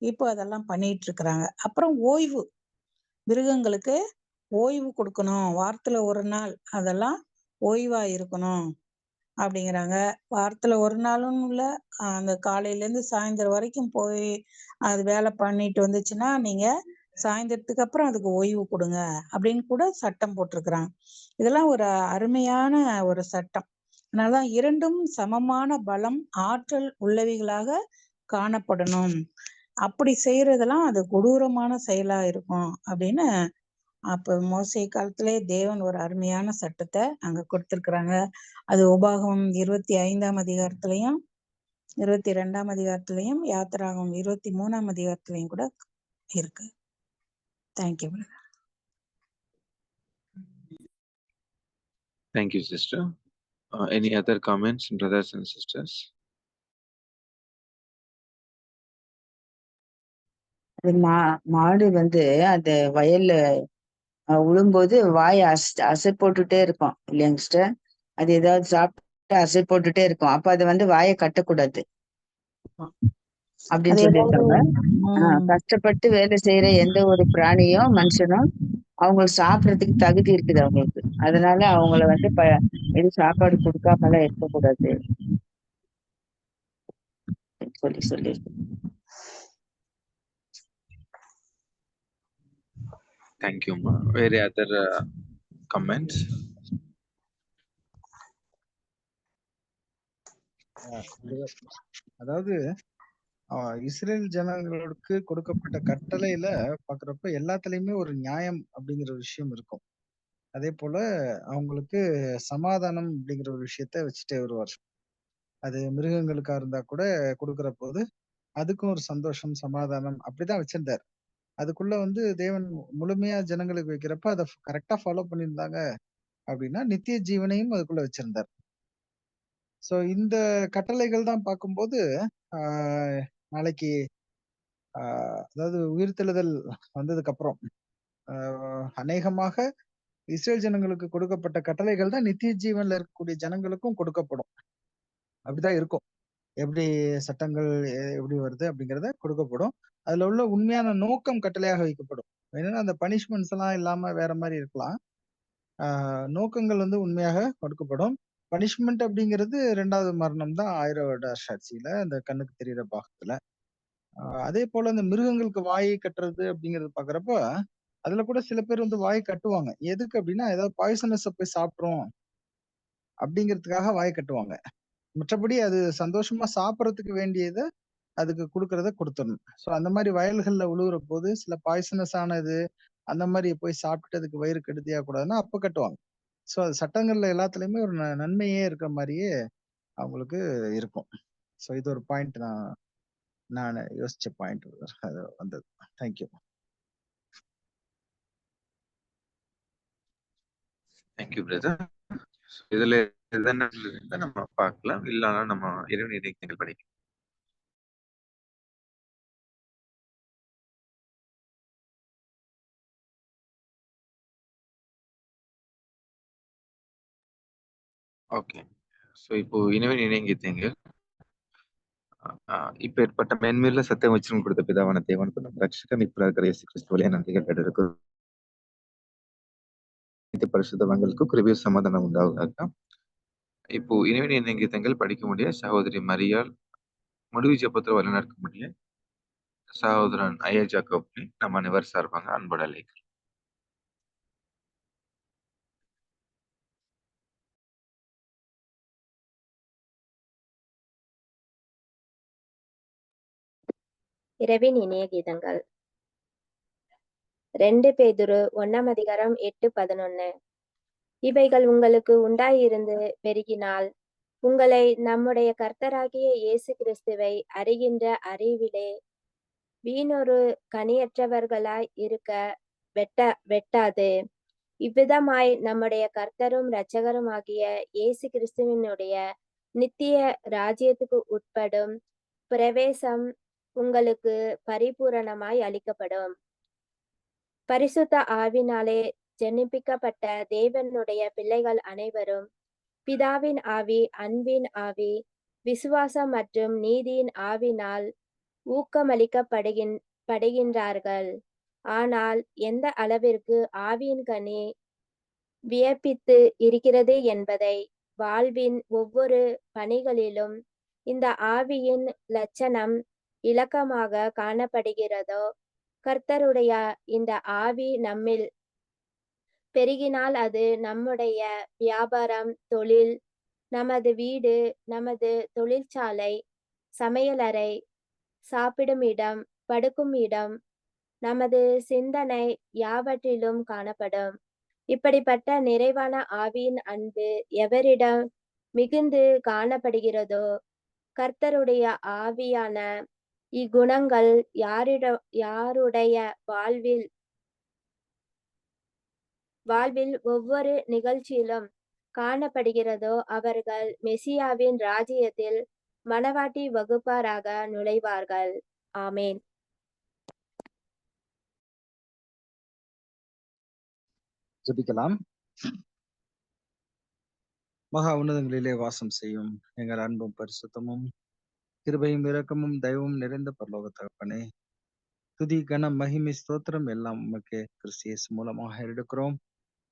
Speaker 3: இப்போ அதெல்லாம் பண்ணிட்டு இருக்கிறாங்க. அப்புறம் ஓய்வு, மிருகங்களுக்கு ஓய்வு கொடுக்கணும், வாரத்துல ஒரு நாள் அதெல்லாம் ஓய்வா இருக்கணும் அப்படிங்கிறாங்க. வாரத்துல ஒரு நாளும் இல்ல, அந்த காலையில இருந்து சாயந்தரம் வரைக்கும் போய் அது வேலை பண்ணிட்டு வந்துச்சுன்னா நீங்க சாயந்தரத்துக்கு அப்புறம் அதுக்கு ஓய்வு கொடுங்க அப்படின்னு கூட சட்டம் போட்டிருக்கிறாங்க. இதெல்லாம் ஒரு அருமையான ஒரு சட்டம். அதனாலதான் 2ம் சமமான பலம் ஆற்றல் உள்ளவைகளாக காணப்படணும். அப்படி செய்யறதெல்லாம் அது கொடூரமான செயலா இருக்கும் அப்படின்னு அப்ப மோசே காலத்திலே தேவன் ஒரு அருமையான சட்டத்தை அங்க கொடுத்திருக்கிறாங்க. அது உபாகமம் 25ஆம் அதிகாரத்திலையும் 22ஆம் அதிகாரத்திலையும் யாத்திராகமம் 23ஆம் அதிகாரத்திலையும் கூட இருக்கு. Thank you.
Speaker 1: Thank you, sister. Any other comments, brothers and sisters?
Speaker 2: அது மாடு வந்து அந்த வயல்ல உழும்போது வாயை அசை போட்டுட்டே இருக்கும் இல்லையாங்க சிஸ்டர்? அது ஏதாவது சாப்பிட்டு அசை போட்டுட்டே இருக்கும். அப்ப அது வந்து வாயை கட்டக்கூடாது அப்படின்னு
Speaker 3: அது ஏதாவது
Speaker 2: சொல்லியிருக்காங்க. கஷ்டப்பட்டு வேலை செய்யற எந்த ஒரு பிராணியும் மனுஷனும் அவங்களுக்கு சாப்பிடறதுக்கு தகுதி இருக்குது அவங்களுக்கு. அதனால அவங்கள வந்து எது சாப்பாடு கொடுக்காமலாம் இருக்கக்கூடாது சொல்லி
Speaker 1: Thank you, ma. Any other comments?
Speaker 8: அதாவது இஸ்ரேல் ஜனங்களுக்கு கொடுக்கப்பட்ட கட்டளையில பாக்குறப்ப எல்லாத்துலயுமே ஒரு நியாயம் அப்படிங்கிற ஒரு விஷயம் இருக்கும். அதே போல அவங்களுக்கு சமாதானம் அப்படிங்கிற ஒரு விஷயத்த வச்சுட்டே வருவார். அது மிருகங்களுக்கா இருந்தா கூட கொடுக்கிற போது அதுக்கும் ஒரு சந்தோஷம் சமாதானம் அப்படிதான் வச்சிருந்தார். அதுக்குள்ள வந்து தேவன் முழுமையா ஜனங்களுக்கு வைக்கிறப்ப அதை கரெக்டா ஃபாலோ பண்ணியிருந்தாங்க அப்படின்னா நித்திய ஜீவனையும் அதுக்குள்ள வச்சிருந்தார். சோ இந்த கட்டளைகள் தான் பார்க்கும்போது நாளைக்கு அதாவது உயிர்த்தெழுதல் வந்ததுக்கு அப்புறம் அநேகமாக இஸ்ரேல் ஜனங்களுக்கு கொடுக்கப்பட்ட கட்டளைகள் தான் நித்திய ஜீவன்ல இருக்கக்கூடிய ஜனங்களுக்கும் கொடுக்கப்படும். அப்படிதான் இருக்கும். எப்படி சட்டங்கள் எப்படி வருது அப்படிங்கறத கொடுக்கப்படும். அதுல உள்ள உண்மையான நோக்கம் கட்டளையாக வைக்கப்படும். என்னன்னா அந்த பனிஷ்மெண்ட்ஸ் எல்லாம் இல்லாம வேற மாதிரி இருக்கலாம். நோக்கங்கள் வந்து உண்மையாக கொடுக்கப்படும். பனிஷ்மெண்ட் அப்படிங்கிறது 2வது மரணம் தான் 1000 வருட சாட்சியில அந்த கண்ணுக்கு தெரியிற பாகத்துல. அதே போல இந்த மிருகங்களுக்கு வாயை கட்டுறது அப்படிங்கறது பாக்குறப்ப அதுல கூட சில பேர் வந்து வாய் கட்டுவாங்க. எதுக்கு அப்படின்னா ஏதாவது பாய்சனஸ் போய் சாப்பிட்றோம் அப்படிங்கிறதுக்காக வாய் கட்டுவாங்க. மற்றபடி அது சந்தோஷமா சாப்பிடறதுக்கு வேண்டியதை அதுக்கு கொடுக்கறத கொடுத்துடணும். ஸோ அந்த மாதிரி வயல்கள்ல உழுவுற போது சில பாய்சனஸ் ஆனது அந்த மாதிரி போய் சாப்பிட்டு அதுக்கு வயிறு கெடுதியா கூடாதுன்னா அப்ப கட்டுவாங்க. ஸோ அது சட்டங்கள்ல எல்லாத்துலயுமே ஒரு நன்மையே இருக்கிற மாதிரியே அவங்களுக்கு இருக்கும். ஸோ இது ஒரு பாயிண்ட் நான் யோசிச்ச பாயிண்ட் அது வந்தது. தேங்க்யூ.
Speaker 1: Thank you brother. இதுல எதனா இருந்தா நம்ம பார்க்கலாம், இல்லைன்னா நம்ம இறைவன் இறைகள் படிக்கலாம். ஓகே. ஸோ இப்போ இறைவன் இணைங்கித்தீங்க. இப்பேற்பட்ட மென்மேல சத்தியம் வச்சிரும் கொடுத்த பிதாவான தேவனுக்கு நம்ம ரட்சகர் இப்ப இருக்கிற இயேசு கிறிஸ்துவிலே நன்றிகள் எடுக்கும். பரிசுத்தவங்களுக்கு கிருபை சமாதானம் உண்டாவதாக. இப்போ இறைவன் இணைங்கித்தங்கள் படிக்க முடிய சகோதரி மரியாள் முடிவு ஜெபத்தில் வழிநடக்க முடிய சகோதரன் ஐயா ஜாக்கோப்னி நம்ம அனைவர் சார்பாங்க அன்போடு அழைக்கிறோம்.
Speaker 5: இரவின் இனிய கீதங்கள் 2 பேதுரு 1 அதிகாரம் 8-11. இவைகள் உங்களுக்கு உண்டாயிருந்து பெருகினால் உங்களை நம்முடைய கர்த்தராகிய இயேசு கிறிஸ்துவை அறிகின்ற அறிவிலே வீணொரு கனியற்றவர்களாய் இருக்க வெட்டாது. இவ்விதமாய் நம்முடைய கர்த்தரும் இரட்சகருமாகிய இயேசு கிறிஸ்துவினுடைய நித்திய ராஜ்யத்துக்கு உட்படும் பிரவேசம் உங்களுக்கு பரிபூரணமாய் அளிக்கப்படும். பரிசுத்த ஆவினாலே ஜெனிப்பிக்கப்பட்ட தேவனுடைய பிள்ளைகள் அனைவரும் பிதாவின் ஆவி, அன்பின் ஆவி, விசுவாசம் மற்றும் நீதியின் ஆவினால் ஊக்கமளிக்கப்படுகின்றார்கள். ஆனால் எந்த அளவிற்கு ஆவியின் கனி வியப்பித்து இருக்கிறது என்பதை வாழ்வின் ஒவ்வொரு பணிகளிலும் இந்த ஆவியின் லட்சணம் இலக்கமாக காணப்படுகிறதோ, கர்த்தருடைய இந்த ஆவி நம்மில் பெருகினால் அது நம்முடைய வியாபாரம், தொழில், நமது வீடு, நமது தொழிற்சாலை, சமையலறை, சாப்பிடும் இடம், படுக்கும் இடம், நமது சிந்தனை யாவற்றிலும் காணப்படும். இப்படிப்பட்ட நிறைவான ஆவியின் அன்பு எவரிடம் மிகுந்து காணப்படுகிறதோ, கர்த்தருடைய ஆவியான இக்குணங்கள் யாருடைய வாழ்வில் ஒவ்வொரு நிகழ்ச்சியிலும் காணப்படுகிறதோ அவர்கள் மெசியாவின் ராஜ்யத்தில் மணவாட்டி வகுப்பாராக நுழைவார்கள். ஆமேன்.
Speaker 8: ஜெபிக்கலாம். மகா உன்னதங்களிலே வாசம் செய்யும் எங்கள் அன்பும் பரிசுத்தமும் கிருபையும் இரக்கமும் தயவும் நிறைந்த பரலோக தகப்பனே, துதி கன மகிமை ஸ்தோத்திரம் எல்லாம் உமக்கே கிறிஸ்து இயேசு மூலமாக எடுக்கிறோம்.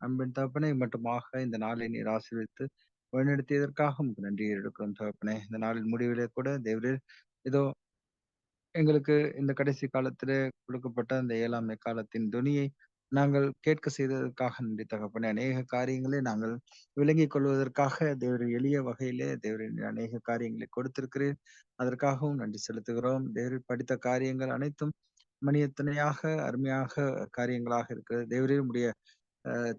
Speaker 8: அன்பின் தகப்பனே, மட்டுமாக இந்த நாளை நீர் ஆசீர்வித்து வழிநடத்தியதற்காக உங்களுக்கு நன்றி எடுக்கிறோம் தகப்பனே. இந்த நாளின் முடிவிலே கூட தேவரீர் இதோ எங்களுக்கு இந்த கடைசி காலத்திலே கொடுக்கப்பட்ட அந்த 7ஆம் எக்காலத்தின் துணியை நாங்கள் கேட்க செய்ததற்காக நன்றி தகப்பனே. அநேக காரியங்களை நாங்கள் விளங்கிக் கொள்வதற்காக தேவர் எளிய வகையிலே தேவரின் அநேக காரியங்களை கொடுத்திருக்கிறேன். அதற்காகவும் நன்றி செலுத்துகிறோம். தேவரில் படித்த காரியங்கள் அனைத்தும் மணியத்தனையாக அருமையாக காரியங்களாக இருக்கிறது. தேவரினுடைய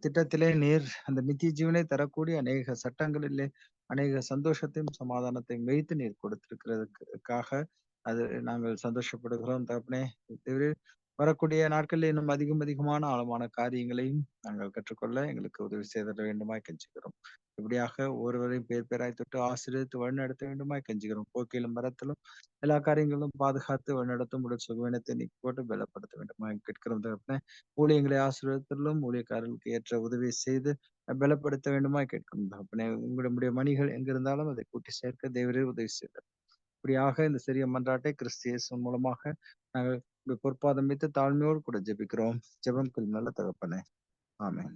Speaker 8: திட்டத்திலே நீர் அந்த நித்திய ஜீவனை தரக்கூடிய அநேக சட்டங்களிலே அநேக சந்தோஷத்தையும் சமாதானத்தையும் வைத்து நீர் கொடுத்திருக்கிறதுக்காக அது நாங்கள் சந்தோஷப்படுகிறோம் தகப்பனே. வரக்கூடிய நாட்களில் இன்னும் அதிகமான ஆழமான காரியங்களையும் நாங்கள் கற்றுக்கொள்ள எங்களுக்கு உதவி செய்திட வேண்டுமாய் கெஞ்சுகிறோம். இப்படியாக ஒருவரையும் பேர் பேராய் தொட்டு ஆசீர்வதித்து வழிநடத்த வேண்டுமாய் கெஞ்சுகிறோம். போக்கிலும் மரத்திலும் எல்லா காரியங்களும் பாதுகாத்து வழிநடத்தும் உடல் சுகவீனத்தை நீக்கி போட்டு பலப்படுத்த வேண்டுமாய் கேட்கிறோம் தகப்பனே. ஊழியங்களை ஆசீர்வதித்தலும் ஊழியக்காரர்களுக்கு ஏற்ற உதவியை செய்து பலப்படுத்த வேண்டுமாய் கேட்கிறோம் தகப்பனே. உங்களுடைய மணிகள் எங்கிருந்தாலும் அதை கூட்டி சேர்க்க தேவரே உதவி செய்தார். இப்படியாக இந்த சிறிய மன்றாட்டை கிறிஸ்து இயேசுவின் மூலமாக நாங்கள் பொற்பாதம் வைத்து தாழ்மையோடு கூட ஜெபிக்கிறோம். ஜெபம் நல்ல தகப்பனே. ஆமென்.